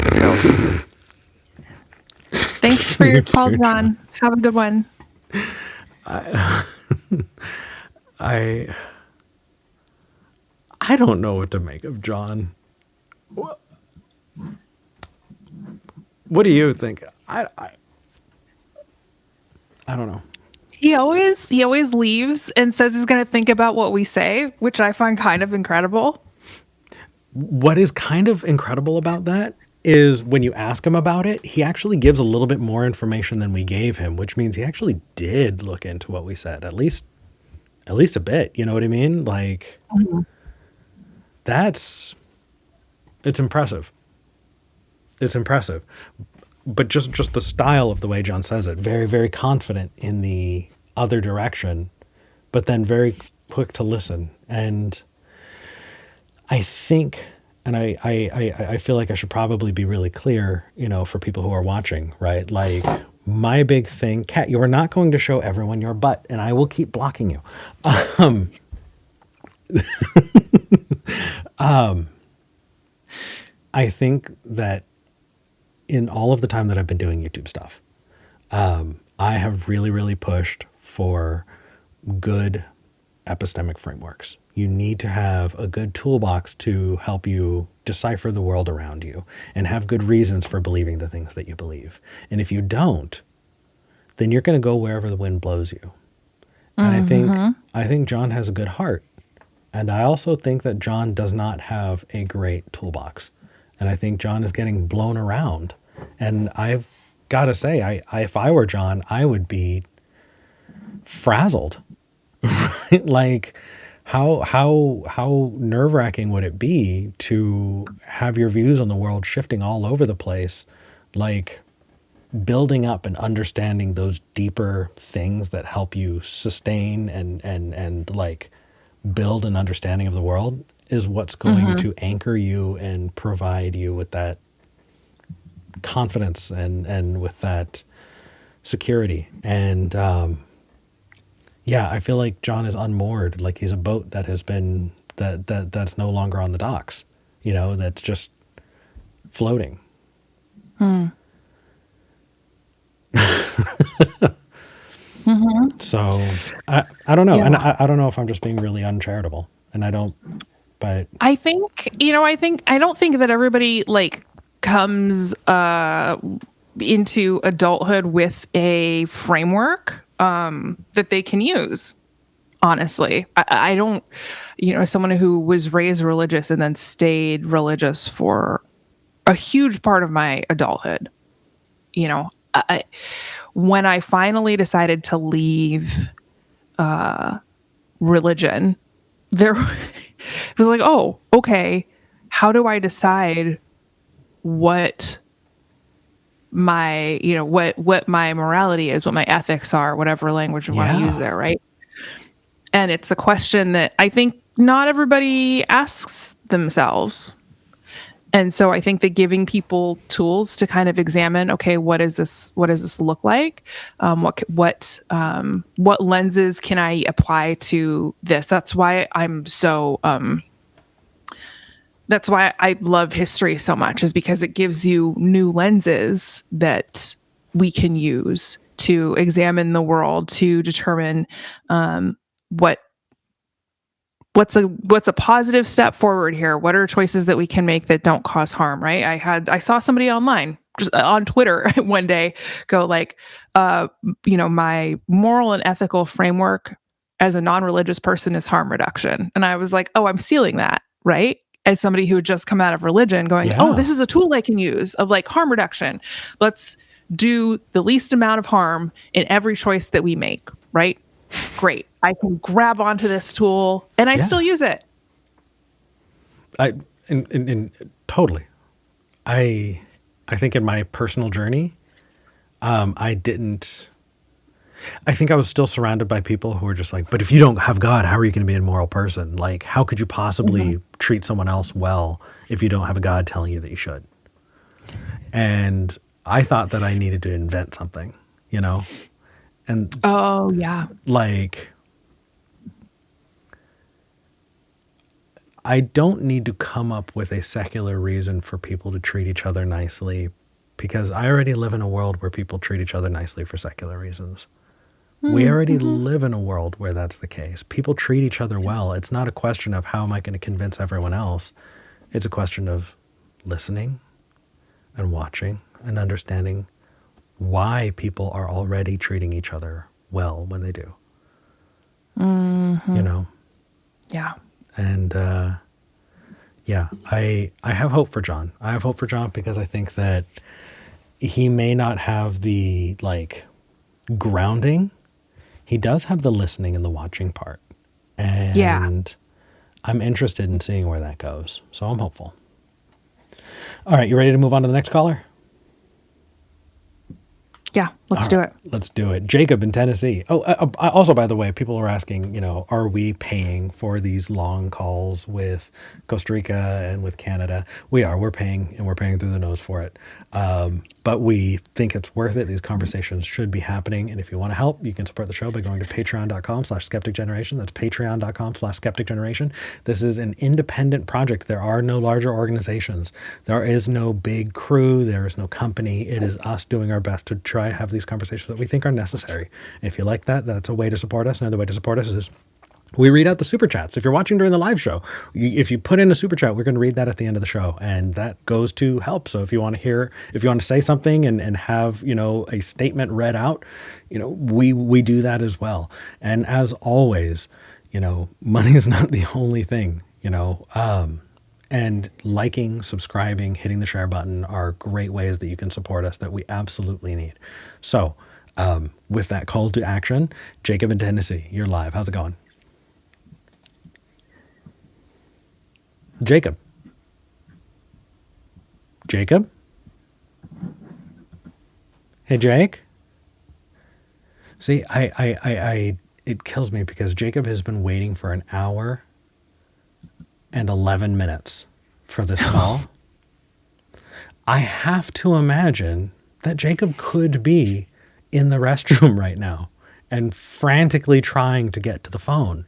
Thanks for your call, John. Have a good one. I don't know what to make of John. What do you think? I don't know. He always leaves and says he's going to think about what we say, which I find kind of incredible. What is kind of incredible about that is when you ask him about it, he actually gives a little bit more information than we gave him, which means he actually did look into what we said, at least a bit. You know what I mean? Like, it's impressive. It's impressive. But just the style of the way John says it, very, very confident in the other direction, but then very quick to listen. And I think, and I feel like I should probably be really clear, for people who are watching, right? Like, my big thing, Kat, you are not going to show everyone your butt, and I will keep blocking you. I think that in all of the time that I've been doing YouTube stuff, I have really, really pushed for good epistemic frameworks. You need to have a good toolbox to help you decipher the world around you and have good reasons for believing the things that you believe. And if you don't, then you're going to go wherever the wind blows you. And I think John has a good heart. And I also think that John does not have a great toolbox. And I think John is getting blown around. And I've got to say, if I were John, I would be frazzled. Like, how nerve-wracking would it be to have your views on the world shifting all over the place, like building up and understanding those deeper things that help you sustain and like build an understanding of the world is what's going to anchor you and provide you with that confidence and with that security. And yeah, I feel like John is unmoored, like he's a boat that has been that's no longer on the docks, that's just floating. So I don't know. Yeah. And I don't know if I'm just being really uncharitable, and I don't, but I think, I don't think that everybody like comes into adulthood with a framework that they can use. Honestly, I don't, as someone who was raised religious and then stayed religious for a huge part of my adulthood, when I finally decided to leave religion, it was like, oh, okay, how do I decide what my, what my morality is, what my ethics are, whatever language you want to use there, right? And it's a question that I think not everybody asks themselves. And so I think that giving people tools to kind of examine, okay, what does this look like? What lenses can I apply to this? That's why I'm so That's why I love history so much, is because it gives you new lenses that we can use to examine the world, to determine what what's a positive step forward here. What are choices that we can make that don't cause harm, right? I saw somebody online, just on Twitter one day, go like, my moral and ethical framework as a non-religious person is harm reduction. And I was like, oh, I'm stealing that, right? As somebody who had just come out of religion, going, oh, Yeah. this is a tool I can use of like harm reduction. Let's do the least amount of harm in every choice that we make, right? Great. I can grab onto this tool and I Yeah. still use it. And totally. I think in my personal journey, I think I was still surrounded by people who were just like, but if you don't have God, how are you going to be a moral person? Like, how could you possibly treat someone else well if you don't have a God telling you that you should? And I thought that I needed to invent something, and Oh, yeah. like, I don't need to come up with a secular reason for people to treat each other nicely, because I already live in a world where people treat each other nicely for secular reasons. We already live in a world where that's the case. People treat each other well. It's not a question of how am I going to convince everyone else. It's a question of listening and watching and understanding why people are already treating each other well when they do. Yeah. And I have hope for John. I have hope for John because I think that he may not have the grounding. He does have the listening and the watching part. And I'm interested in seeing where that goes. So I'm hopeful. All right, you ready to move on to the next caller? Yeah, let's do it. Let's do it. Jacob in Tennessee. Oh, also, by the way, people are asking, are we paying for these long calls with Costa Rica and with Canada? We are. We're paying, and we're paying through the nose for it. But we think it's worth it. These conversations should be happening. And if you want to help, you can support the show by going to patreon.com/skepticgeneration. That's patreon.com/skepticgeneration. This is an independent project. There are no larger organizations. There is no big crew. There is no company. It is us doing our best to try to have these conversations that we think are necessary. And if you like that, that's a way to support us. Another way to support us is we read out the super chats. If you're watching during the live show, if you put in a super chat, we're going to read that at the end of the show. And that goes to help. So if you want to say something and have, a statement read out, we do that as well. And as always, money is not the only thing, and liking, subscribing, hitting the share button are great ways that you can support us that we absolutely need. So with that call to action, Jacob in Tennessee, you're live. How's it going? Jacob? Hey, Jake? See, it kills me because Jacob has been waiting for an hour and 11 minutes for this call. I have to imagine that Jacob could be in the restroom right now and frantically trying to get to the phone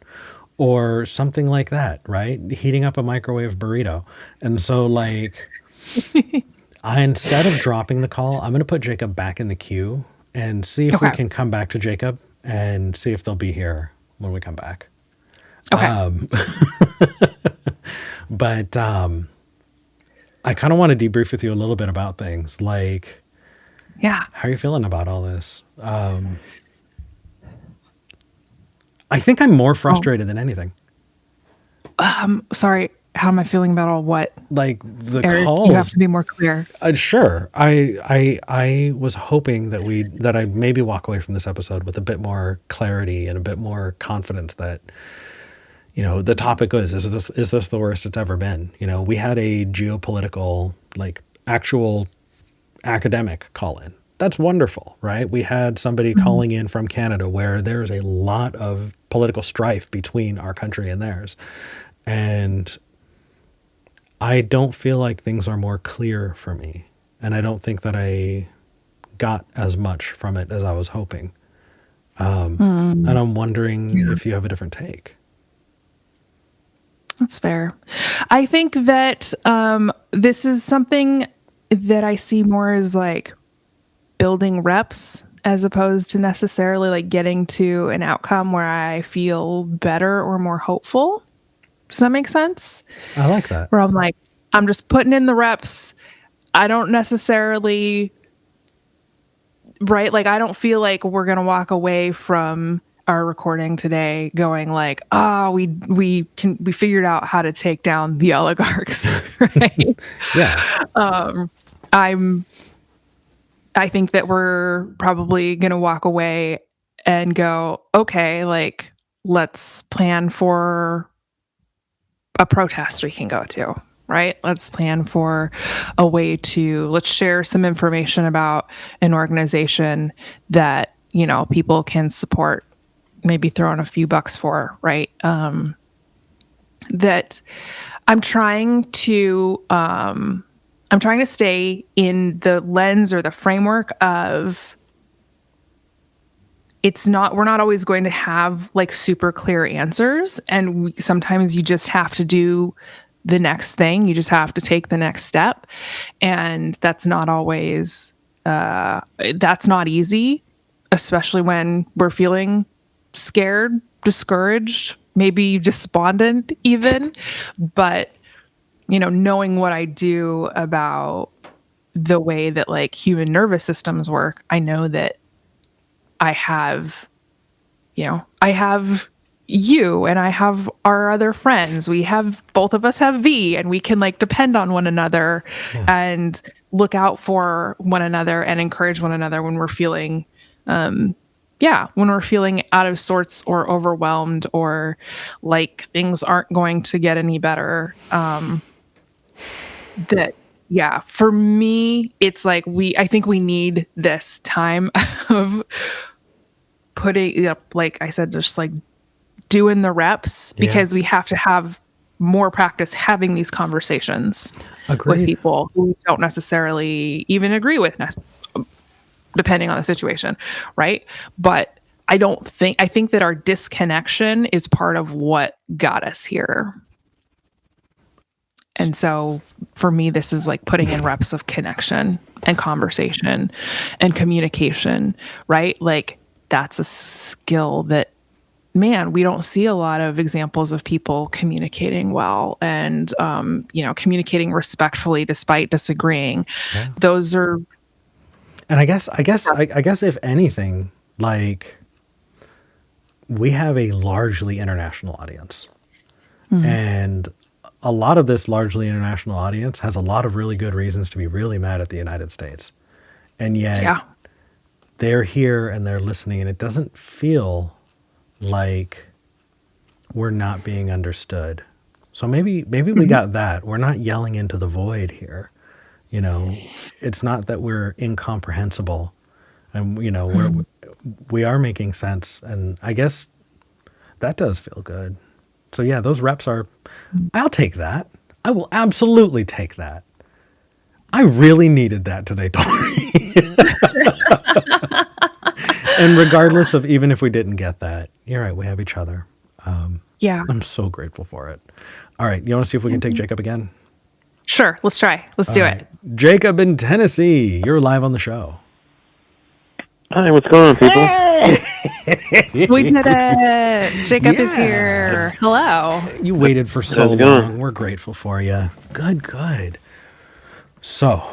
or something like that, right? Heating up a microwave burrito. And so instead of dropping the call, I'm going to put Jacob back in the queue and see if we can come back to Jacob and see if they'll be here when we come back. Okay. But I kind of want to debrief with you a little bit about things. How are you feeling about all this? I think I'm more frustrated than anything. Sorry. How am I feeling about all what? The Eric, calls. you have to be more clear. Sure. I was hoping that I maybe walk away from this episode with a bit more clarity and a bit more confidence that, the topic is this the worst it's ever been? We had a geopolitical, actual academic call in. That's wonderful, right? We had somebody calling in from Canada where there's a lot of political strife between our country and theirs. And I don't feel like things are more clear for me. And I don't think that I got as much from it as I was hoping. And I'm wondering if you have a different take. That's fair. I think that this is something that I see more as like building reps as opposed to necessarily like getting to an outcome where I feel better or more hopeful. Does that make sense? I like that. Where I'm like, I'm just putting in the reps. I don't necessarily, right? Like, I don't feel like we're going to walk away from our recording today going like, oh, we figured out how to take down the oligarchs, right? Yeah. I think that we're probably going to walk away and go, okay, like, let's plan for a protest we can go to, right? Let's plan for a way to, let's share some information about an organization that, you know, people can support, maybe throw in a few bucks for, right? That I'm trying to stay in the lens or the framework of we're not always going to have like super clear answers. And sometimes you just have to do the next thing. You just have to take the next step. And that's not always, that's not easy, especially when we're feeling scared, discouraged, maybe despondent even. But, you know, knowing what I do about the way that like human nervous systems work, I know that I have you and I have our other friends. Both of us have V, and we can like depend on one another and look out for one another and encourage one another when we're feeling, when we're feeling out of sorts or overwhelmed or like things aren't going to get any better. For me, it's like I think we need this time of putting up, like I said, just like doing the reps because we have to have more practice having these conversations with people who don't necessarily even agree with, depending on the situation, right? But I think that our disconnection is part of what got us here. And so for me, this is like putting in reps of connection and conversation and communication, right? Like that's a skill that, man, we don't see a lot of examples of people communicating well and, communicating respectfully despite disagreeing. Yeah. Those are. And I guess if anything, like we have a largely international audience, and a lot of this largely international audience has a lot of really good reasons to be really mad at the United States. And yet they're here and they're listening, and it doesn't feel like we're not being understood. So maybe we got that. We're not yelling into the void here. You know, it's not that we're incomprehensible, and, you know, we are making sense. And I guess that does feel good. So yeah, those reps I'll take that. I will absolutely take that. I really needed that today, Tori. And regardless of, even if we didn't get that, you're right, we have each other. I'm so grateful for it. All right, you want to see if we can take Jacob again? Sure, let's try. Let's do it. Jacob in Tennessee, you're live on the show. Hi, what's going on, people? We did it. Jacob is here. Hello. You waited for so long. We're grateful for you. Good. So,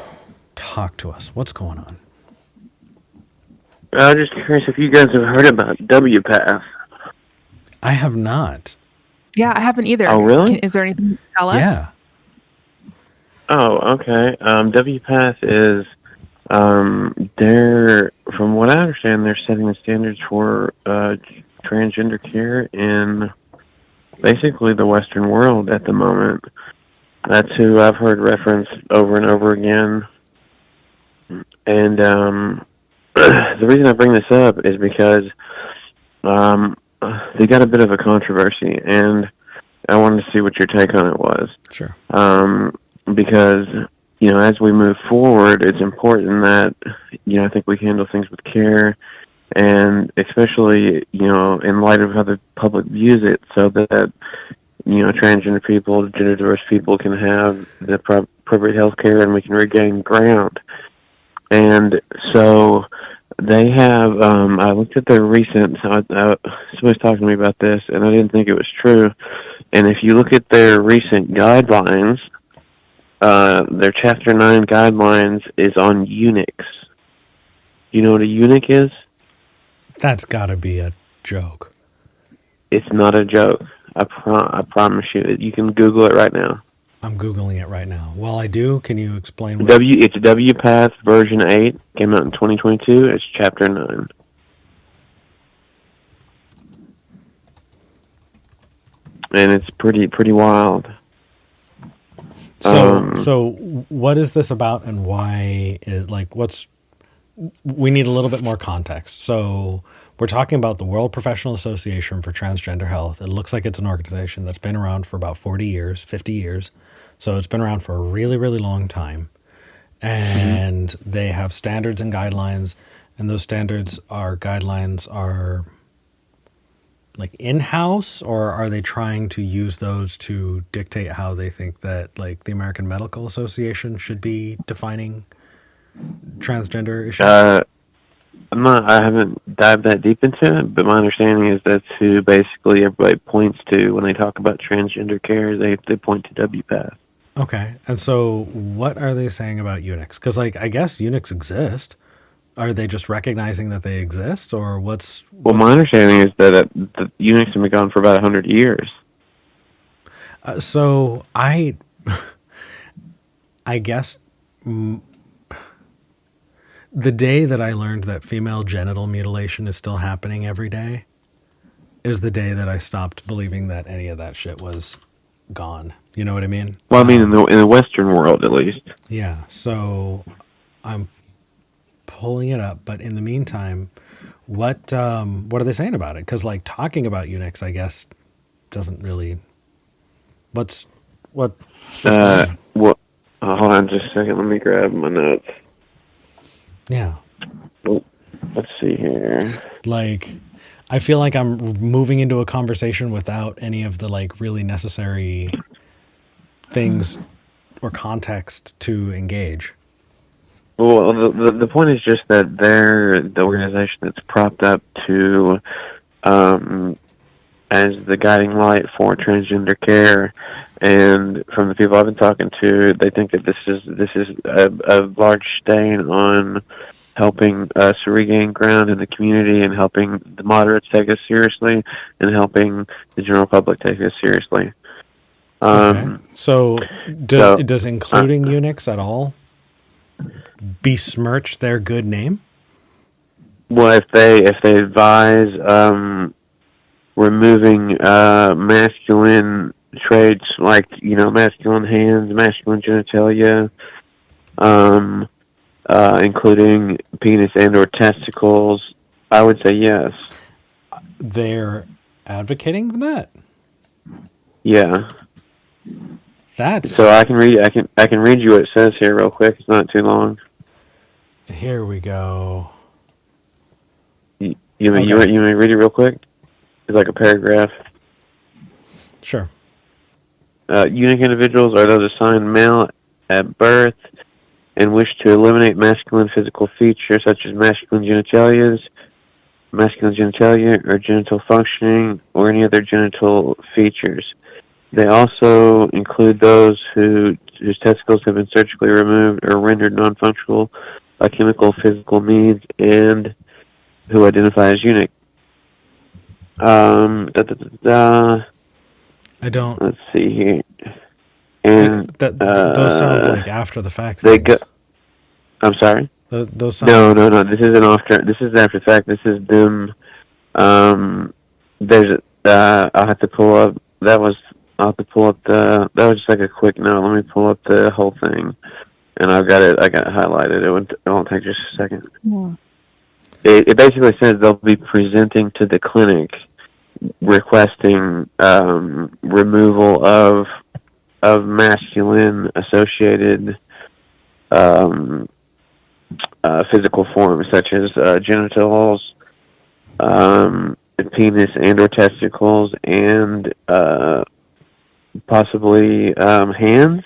talk to us. What's going on? I'm just curious if you guys have heard about WPath. I have not. Yeah, I haven't either. Oh, really? Is there anything you can tell us? Yeah. Oh, okay. WPath is, from what I understand, they're setting the standards for transgender care in basically the Western world at the moment. That's who I've heard referenced over and over again. And the reason I bring this up is because they got a bit of a controversy, and I wanted to see what your take on it was. Sure. Because, you know, as we move forward, it's important that, you know, I think we handle things with care, and especially, you know, in light of how the public views it, so that, transgender people, gender diverse people can have the appropriate health care, and we can regain ground. And so they have, I looked at their recent, somebody's talking to me about this, and I didn't think it was true. And if you look at their recent guidelines, their Chapter 9 guidelines is on eunuchs. You know what a eunuch is? That's got to be a joke. It's not a joke. I promise you. You can Google it right now. I'm Googling it right now. While I do, can you explain what... It's WPATH version 8. Came out in 2022. It's Chapter 9. And it's pretty wild. So what is this about, and why is, like, we need a little bit more context. So we're talking about the World Professional Association for Transgender Health. It looks like it's an organization that's been around for about 50 years. So it's been around for a really, really long time. And they have standards and guidelines, and those guidelines are like in-house, or are they trying to use those to dictate how they think that, like, the American Medical Association should be defining transgender issues? I haven't dived that deep into it, but my understanding is that's who basically everybody points to when they talk about transgender care. They point to WPATH. Okay, and so what are they saying about eunuchs? Because, like, I guess eunuchs exist. Are they just recognizing that they exist, or what's... Well, my understanding is that the eunuchs have been gone for about 100 years. So I guess the day that I learned that female genital mutilation is still happening every day is the day that I stopped believing that any of that shit was gone. You know what I mean? Well, I mean, in the Western world, at least. Yeah. So I'm pulling it up, but in the meantime, what are they saying about it? Because, like, talking about eunuchs, I guess, doesn't really. What's hold on just a second. Let me grab my notes. Yeah. Oh, let's see here. Like, I feel like I'm moving into a conversation without any of the, like, really necessary things or context to engage. Well, the point is just that they're the organization that's propped up to as the guiding light for transgender care, and from the people I've been talking to, they think that this is a large stain on helping us regain ground in the community, and helping the moderates take us seriously, and helping the general public take us seriously. Okay. So does including eunuchs at all besmirch their good name? Well, if they advise removing masculine traits like, masculine hands, masculine genitalia, including penis and or testicles, I would say yes. They're advocating for that? Yeah. That's... So I can read you what it says here real quick. It's not too long. Here we go. You want me to read it real quick? It's like a paragraph. Sure. Eunuch individuals are those assigned male at birth and wish to eliminate masculine physical features such as masculine genitalia, or genital functioning, or any other genital features. They also include those whose testicles have been surgically removed or rendered non-functional by chemical physical means, and who identify as eunuch. I don't... Let's see here. And those sound like after the fact. I'm sorry? Those sound... No. This isn't after. This is after the fact. This is them. There's. I'll have to pull up. I'll have to pull up that was just like a quick note. Let me pull up the whole thing, and I got it highlighted. It won't take just a second. Yeah. It basically says they'll be presenting to the clinic, requesting removal of masculine associated physical forms such as genitals, penis and or testicles, and possibly hands.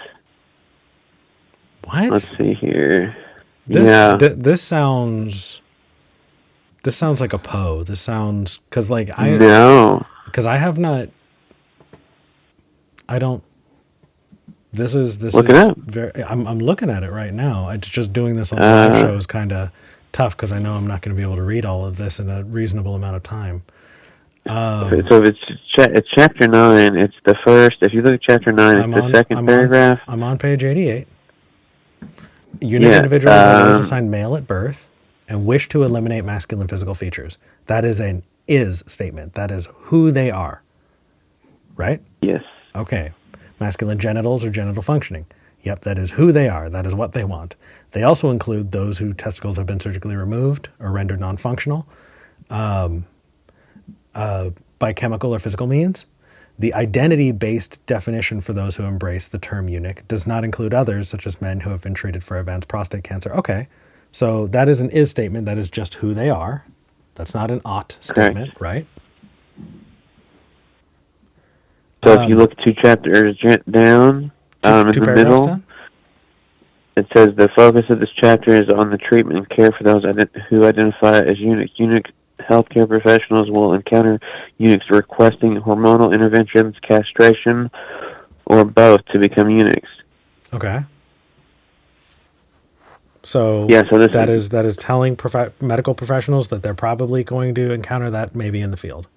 What? Let's see here. This sounds like a Poe. This sounds because No. I have not. I don't. This is Look it up. very. I'm looking at it right now. It's just doing this on the live show is kind of tough because I know I'm not going to be able to read all of this in a reasonable amount of time. So it's chapter 9. It's the first. If you look at chapter 9, it's the second paragraph. I'm on page 88. Unique individuals are those assigned male at birth and wish to eliminate masculine physical features. That is an is statement. That is who they are. Right? Yes. Okay. Masculine genitals or genital functioning. Yep, that is who they are. That is what they want. They also include those whose testicles have been surgically removed or rendered non-functional by chemical or physical means. The identity-based definition for those who embrace the term eunuch does not include others, such as men who have been treated for advanced prostate cancer. Okay, so that is an is statement. That is just who they are. That's not an ought statement, right? So if you look 2 chapters down, in the middle, down? It says the focus of this chapter is on the treatment and care for those who identify as eunuchs. Eunuch healthcare professionals will encounter eunuchs requesting hormonal interventions, castration, or both to become eunuchs. Okay. So that is telling medical professionals that they're probably going to encounter that maybe in the field.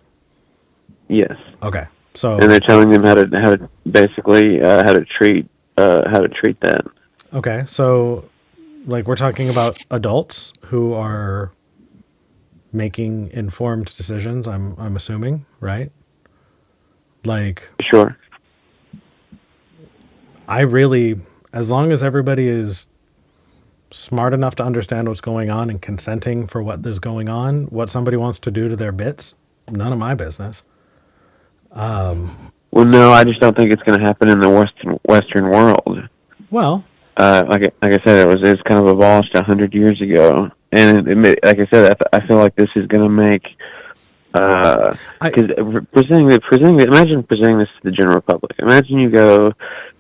Yes. Okay. So and they're telling them how to basically how to treat that. Okay. So we're talking about adults who are making informed decisions, I'm assuming, right? Sure. As long as everybody is smart enough to understand what's going on and consenting for what is going on, what somebody wants to do to their bits, none of my business. Well, no, I just don't think it's going to happen in the Western world. Well, like I said, it's kind of abolished 100 years ago, and like I said, I feel like this is going to make because imagine presenting this to the general public. Imagine you go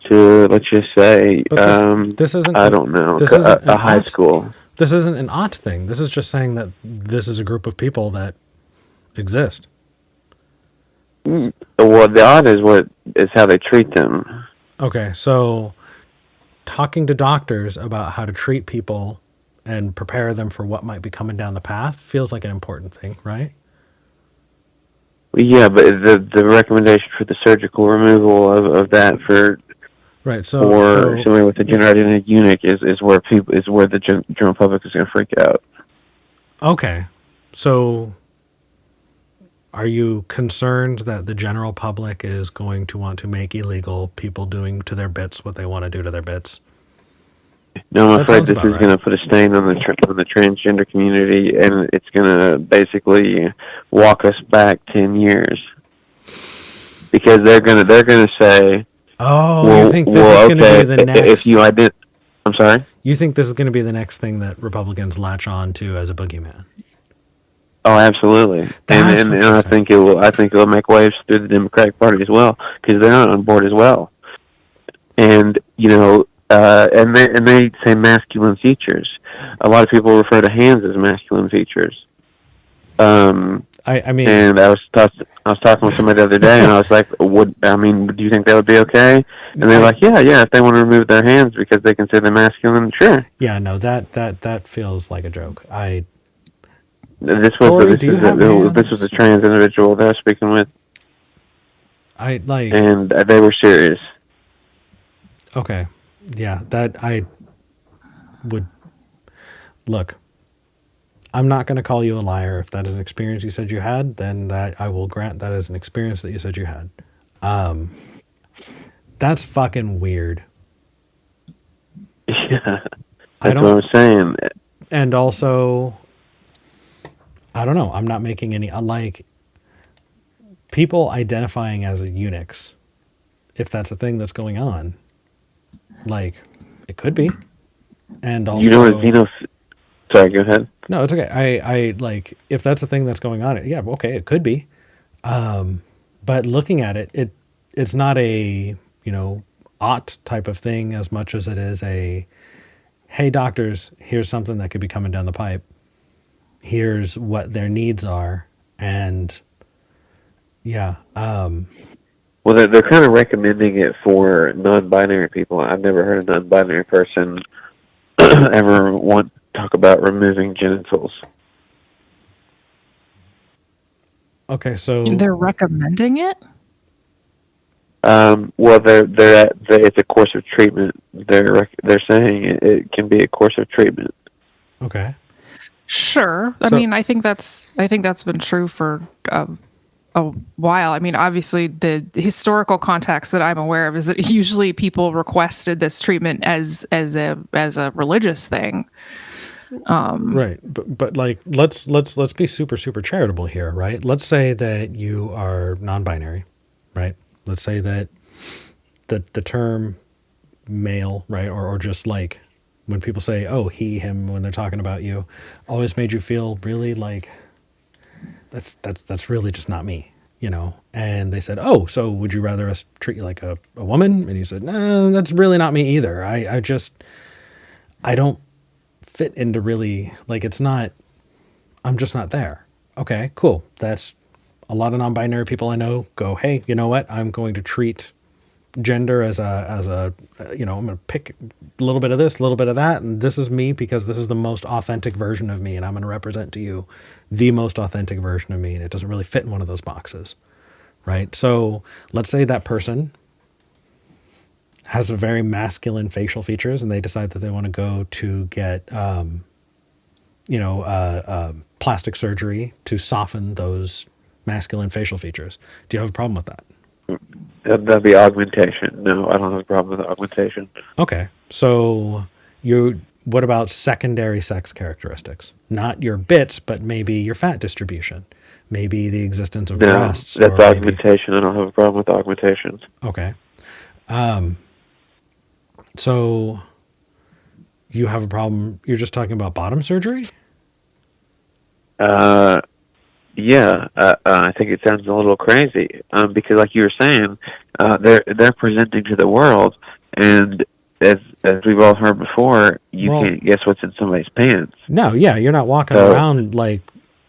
to, let's just say, this isn't. I don't know, a high school. This isn't an ought thing. This is just saying that this is a group of people that exist. Well, the ought is how they treat them. Okay, so talking to doctors about how to treat people and prepare them for what might be coming down the path feels like an important thing, right? Yeah, but the recommendation for the surgical removal of that for somebody with a gender eunuch is where the general public is going to freak out. Okay, so are you concerned that the general public is going to want to make illegal people doing to their bits what they want to do to their bits? No, I'm afraid this is going to put a stain on the transgender community, and it's going to basically walk us back 10 years, because they're going to say, "Oh, well, you think this is going to be the next?" If you I'm sorry. You think this is going to be the next thing that Republicans latch on to as a boogeyman? Oh, absolutely, and I think it will. I think it will make waves through the Democratic Party as well, because they're not on board as well, and and they say masculine features. A lot of people refer to hands as masculine features. I mean, and I was talking with somebody the other day, and I was like, do you think that would be okay? And they're like, yeah, if they want to remove their hands because they consider them masculine, sure. Yeah, no, that feels like a joke. This was a trans individual that I was speaking with. And they were serious. Okay. Yeah, that I would look. I'm not going to call you a liar. If that is an experience you said you had, then that I will grant that is an experience that you said you had. That's fucking weird. Yeah, that's what I'm saying. And also, I don't know. I'm not making any people identifying as eunuchs. If that's a thing that's going on. It could be. And also... Sorry, go ahead. No, it's okay. I if that's a thing that's going on, yeah, okay, it could be. But looking at it, it's not a, ought type of thing as much as it is a, hey doctors, here's something that could be coming down the pipe. Here's what their needs are. And yeah, Well, they're kind of recommending it for non-binary people. I've never heard a non-binary person ever want to talk about removing genitals. okay, so They're recommending it? Well, it's a course of treatment. They're saying it can be a course of treatment. okay. Sure. I So mean, I think that's been true for a while. I mean, obviously, the historical context that I'm aware of is that usually people requested this treatment as a religious thing. right, but like let's be super charitable here, right? Let's say that you are non-binary, right? Let's say that the term male, right, or just like when people say oh he him when they're talking about you, always made you feel really like that's really just not me, And they said, oh, so would you rather us treat you like a woman? And you said, no, that's really not me either. I don't fit into really, like, it's not, I'm just not there. Okay, cool. That's a lot of non-binary people I know go, hey, you know what? I'm going to treat gender as a I'm going to pick a little bit of this, a little bit of that, and this is me because this is the most authentic version of me, and I'm going to represent to you the most authentic version of me, and it doesn't really fit in one of those boxes, right? So let's say that person has a very masculine facial features, and they decide that they want to go to get plastic surgery to soften those masculine facial features. Do you have a problem with that? That'd be augmentation. No, I don't have a problem with augmentation. Okay. So what about secondary sex characteristics? Not your bits, but maybe your fat distribution. Maybe the existence of No, breasts. that's Or augmentation. I don't have a problem with augmentations. Okay. So you have a problem. You're just talking about bottom surgery? Yeah, I think it sounds a little crazy. Because like you were saying, they're presenting to the world, and as we've all heard before, you can't guess what's in somebody's pants. No, yeah, you're not walking around like,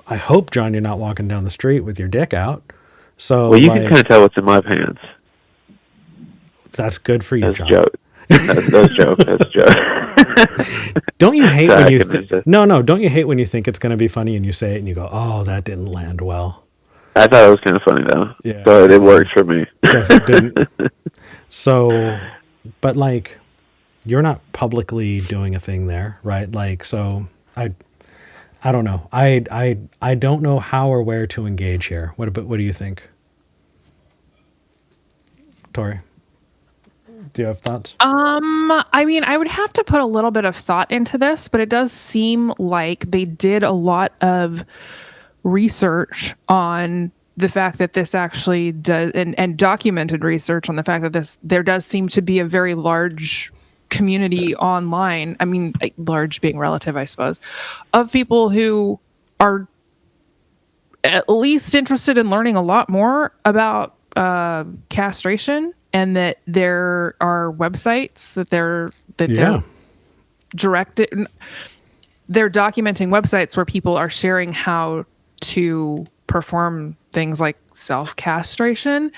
I hope, John, you're not walking down the street with your dick out. So, well, you can kind of tell what's in my pants. That's good for you, That's John. Joke. That's a joke. That's a joke. Don't you hate when you no, don't you hate when you think it's going to be funny and you say it and you go, oh, that didn't land well? I thought it was kind of funny, though. Yeah. So it worked for me. Didn't. So, but like, you're not publicly doing a thing there, right? Like, so I don't know. I don't know how or where to engage here. What do you think, Tori? Do you have thoughts? I mean, I would have to put a little bit of thought into this, but it does seem like they did a lot of research on the fact that this actually does, and documented research on the fact that there does seem to be a very large community online. I mean, large being relative, I suppose, of people who are at least interested in learning a lot more about castration, and that there are websites they're directed. They're documenting websites where people are sharing how to perform things like self-castration.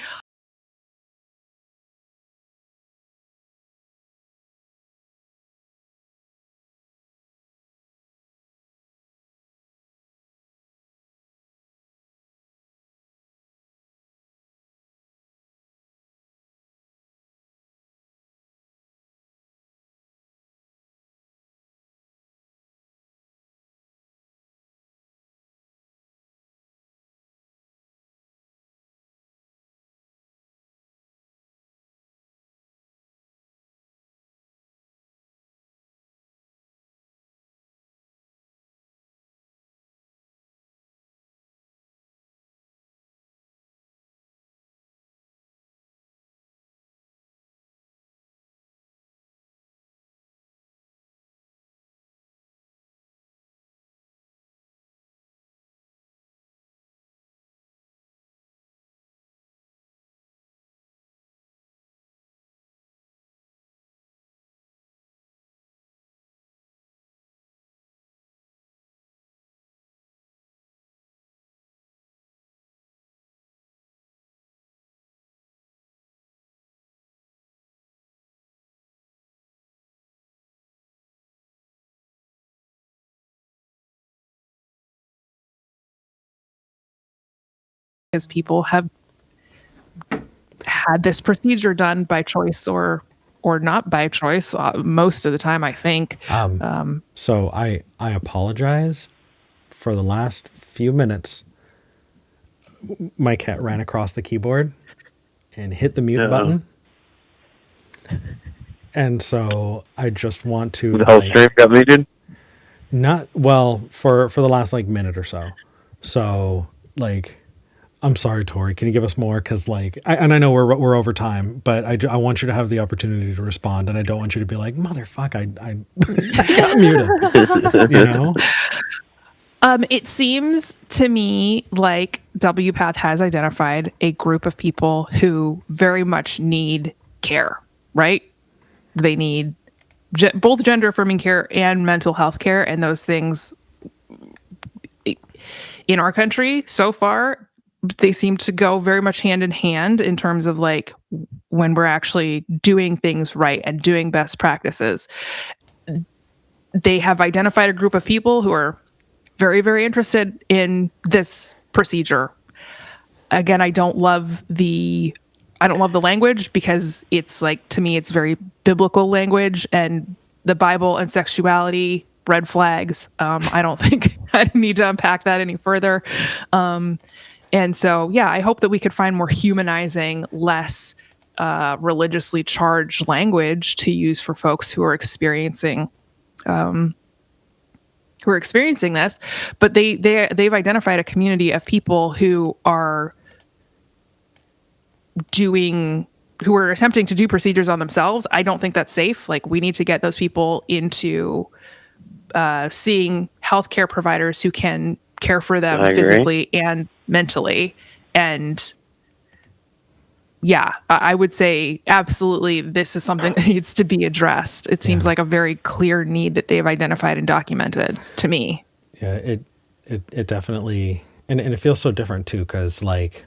because people have had this procedure done by choice or not by choice most of the time, I think. So I apologize for the last few minutes. My cat ran across the keyboard and hit the mute button. And so I just want to The whole stream got muted? not well for the last like minute or so. So like, I'm sorry, Tori. Can you give us more? Because like, I know we're over time, but I want you to have the opportunity to respond, and I don't want you to be like, motherfuck, I got muted. You know. It seems to me like WPATH has identified a group of people who very much need care, right? They need both gender affirming care and mental health care, and those things in our country so far, they seem to go very much hand in hand in terms of like when we're actually doing things right and doing best practices. They have identified a group of people who are very, very interested in this procedure. Again, I don't love the language because it's like, to me, it's very biblical language, and the Bible and sexuality, red flags. I don't think I need to unpack that any further. And so, yeah, I hope that we could find more humanizing, less religiously charged language to use for folks who are experiencing this. But they've identified a community of people who are attempting to do procedures on themselves. I don't think that's safe. Like, we need to get those people into seeing healthcare providers who can care for them physically and mentally. And yeah, I would say absolutely this is something that needs to be addressed. It seems like a very clear need that they've identified and documented to me. Yeah, it definitely, and it feels so different too, because like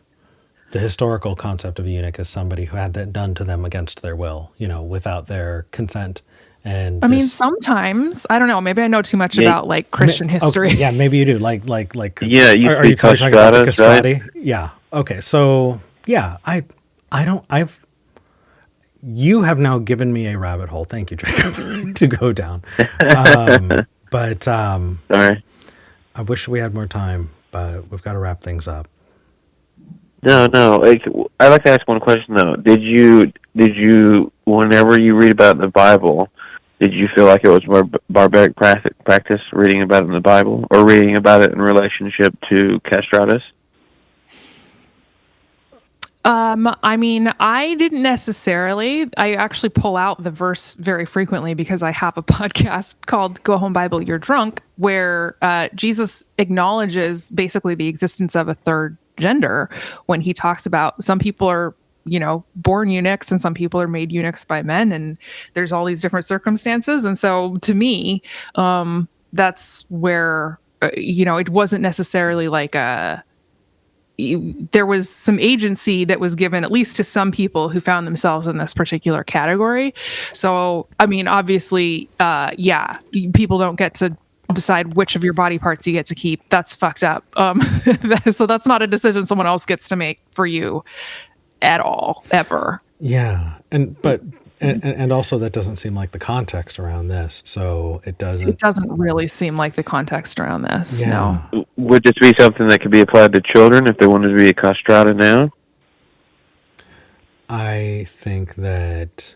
the historical concept of a eunuch is somebody who had that done to them against their will, you know, without their consent. And I mean, sometimes, I don't know, maybe I know too much about like Christian history. Okay, yeah, maybe you do. Like yeah, are you talking about the castrati? Right? Yeah. Okay. So yeah, you have now given me a rabbit hole. Thank you, Jacob, to go down. But Sorry. I wish we had more time, but we've got to wrap things up. No. Like, I'd like to ask one question though. Did you, whenever you read about the Bible, did you feel like it was barbaric practice reading about it in the Bible, or reading about it in relationship to castratus? I mean, I didn't necessarily. I actually pull out the verse very frequently because I have a podcast called Go Home Bible, You're Drunk, where Jesus acknowledges basically the existence of a third gender when he talks about some people are, you know, born eunuchs and some people are made eunuchs by men, and there's all these different circumstances. And so to me, that's where, it wasn't necessarily like there was some agency that was given at least to some people who found themselves in this particular category. So, I mean, obviously, people don't get to decide which of your body parts you get to keep. That's fucked up. So that's not a decision someone else gets to make for you at all, ever. Yeah. And also that doesn't seem like the context around this. So it doesn't really seem like the context around this. Yeah. No. Would this be something that could be applied to children if they wanted to be a castrata now? I think that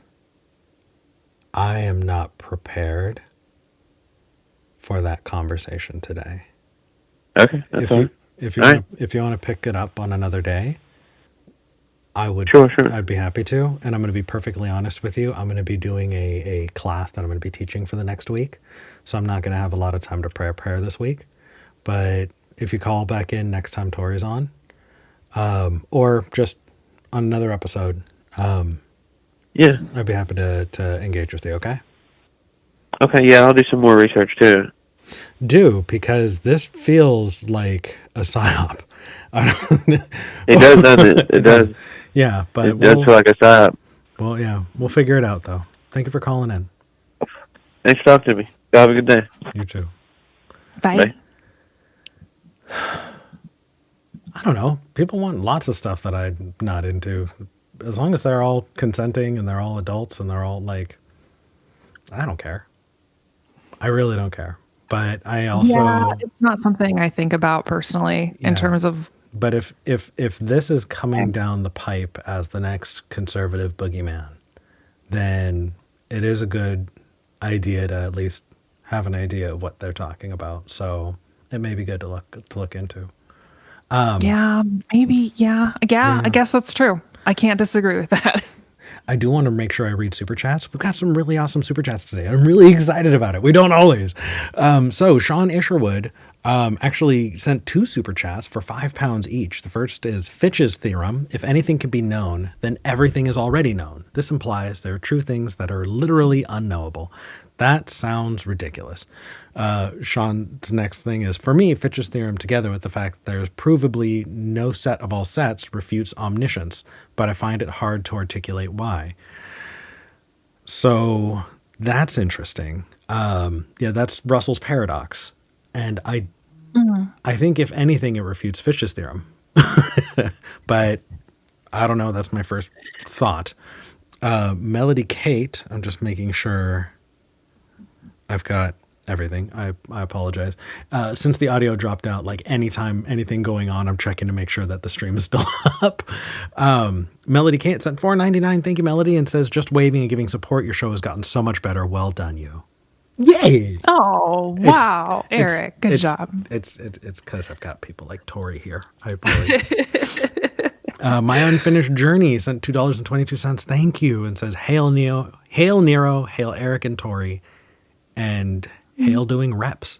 I am not prepared for that conversation today. Okay, that's fine. If you want to pick it up on another day, I would. Sure. I'd be happy to. And I'm going to be perfectly honest with you. I'm going to be doing a class that I'm going to be teaching for the next week. So I'm not going to have a lot of time to pray a prayer this week. But if you call back in next time Tori's on, or just on another episode, I'd be happy to engage with you. Okay. Okay. Yeah, I'll do some more research too. Because this feels like a psyop. It does, doesn't it? It does. Yeah, but it does feel like a psyop. Well, yeah, we'll figure it out though. Thank you for calling in. Thanks for talking to me. Have a good day. You too. Bye. I don't know. People want lots of stuff that I'm not into. As long as they're all consenting and they're all adults and they're all like, I don't care. I really don't care. But I Yeah, also, it's not something I think about personally in yeah. terms of. But if this is coming down the pipe as the next conservative boogeyman, then it is a good idea to at least have an idea of what they're talking about. So it may be good to look into. Yeah, maybe. Yeah. Yeah. I guess that's true. I can't disagree with that. I do want to make sure I read super chats. We've got some really awesome super chats today. I'm really excited about it. We don't always. So Sean Isherwood actually sent 2 super chats for £5 each. The first is Fitch's theorem. If anything can be known, then everything is already known. This implies there are true things that are literally unknowable. That sounds ridiculous. Sean's next thing is, for me, Fitch's theorem, together with the fact that there's provably no set of all sets, refutes omniscience, but I find it hard to articulate why. So that's interesting. Yeah, that's Russell's paradox. And I think if anything, it refutes Fitch's theorem. But I don't know. That's my first thought. Melody Kate, I'm just making sure I've got everything. I apologize. Since the audio dropped out, like anytime anything going on, I'm checking to make sure that the stream is still up. Melody Kate sent $4.99. Thank you, Melody, and says, just waving and giving support. Your show has gotten so much better. Well done, you. Yay! Oh, wow. Eric, good job. It's because I've got people like Tori here. I really... My Unfinished Journey sent $2.22. Thank you, and says, hail Nero, hail Eric and Tori, and hail doing reps.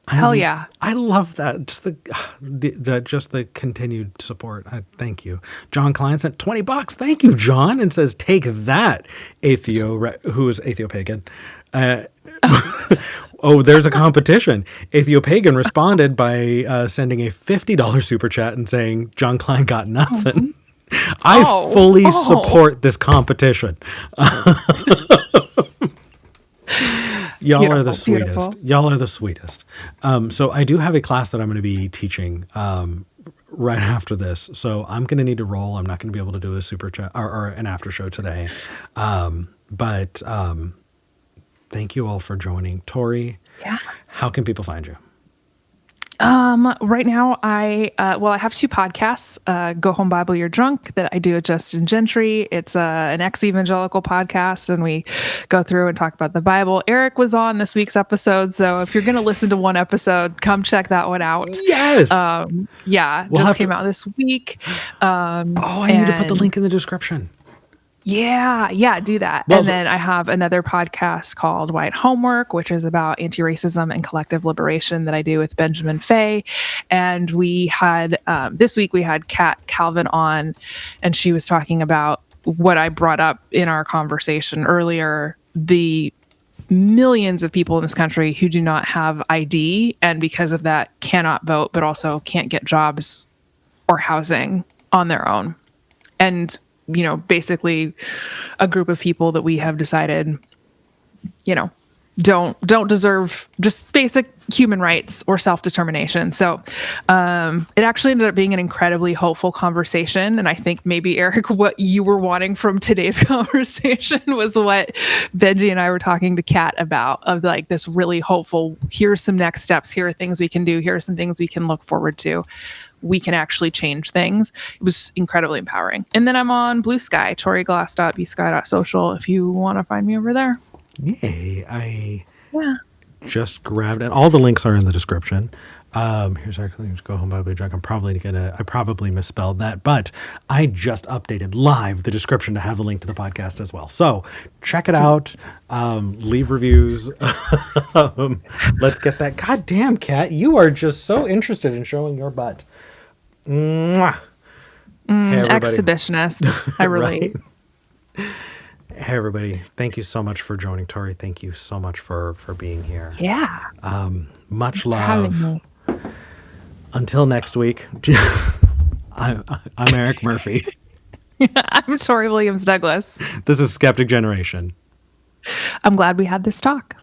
Hell yeah. I love that. Just the continued support. Thank you. John Klein sent $20. Thank you, John, and says, take that, who is Athiopagan. Oh, there's a competition. Athiopagan responded by sending a $50 super chat and saying, John Klein got nothing. I fully support this competition. Y'all are the sweetest. Beautiful. Y'all are the sweetest. So I do have a class that I'm going to be teaching right after this. So I'm going to need to roll. I'm not going to be able to do a super chat or an after show today. But thank you all for joining. Tori, how can people find you? Right now I have 2 podcasts, Go Home Bible You're Drunk, that I do with Justin Gentry. It's an ex-evangelical podcast, and we go through and talk about the Bible. Eric was on this week's episode, so if you're going to listen to one episode, come check that one out. Yes. Came out this week. I need to put the link in the description. Yeah, do that. Well, and then I have another podcast called White Homework, which is about anti-racism and collective liberation that I do with Benjamin Fay. And we had, this week we had Kat Calvin on, and she was talking about what I brought up in our conversation earlier, the millions of people in this country who do not have ID, and because of that cannot vote, but also can't get jobs or housing on their own. And basically a group of people that we have decided, don't deserve just basic human rights or self-determination. So it actually ended up being an incredibly hopeful conversation. And I think maybe, Eric, what you were wanting from today's conversation was what Benji and I were talking to Kat about, of like this really hopeful, here's some next steps, here are things we can do, here are some things we can look forward to. We can actually change things. It was incredibly empowering. And then I'm on Blue Sky, toryglass.bsky.social, if you want to find me over there. Yay. I just grabbed it. All the links are in the description. Here's actually Go Home Bible Drunk. I probably misspelled that, but I just updated live the description to have a link to the podcast as well. So check it out. Leave reviews. Let's get that. God damn, Kat, you are just so interested in showing your butt. Mwah. Hey, exhibitionist. I relate. Right? Hey, everybody. Thank you so much for joining, Tori. Thank you so much for being here. Yeah. Much love. Until next week, I'm Eric Murphy. I'm Tori Williams Douglas. This is Skeptic Generation. I'm glad we had this talk.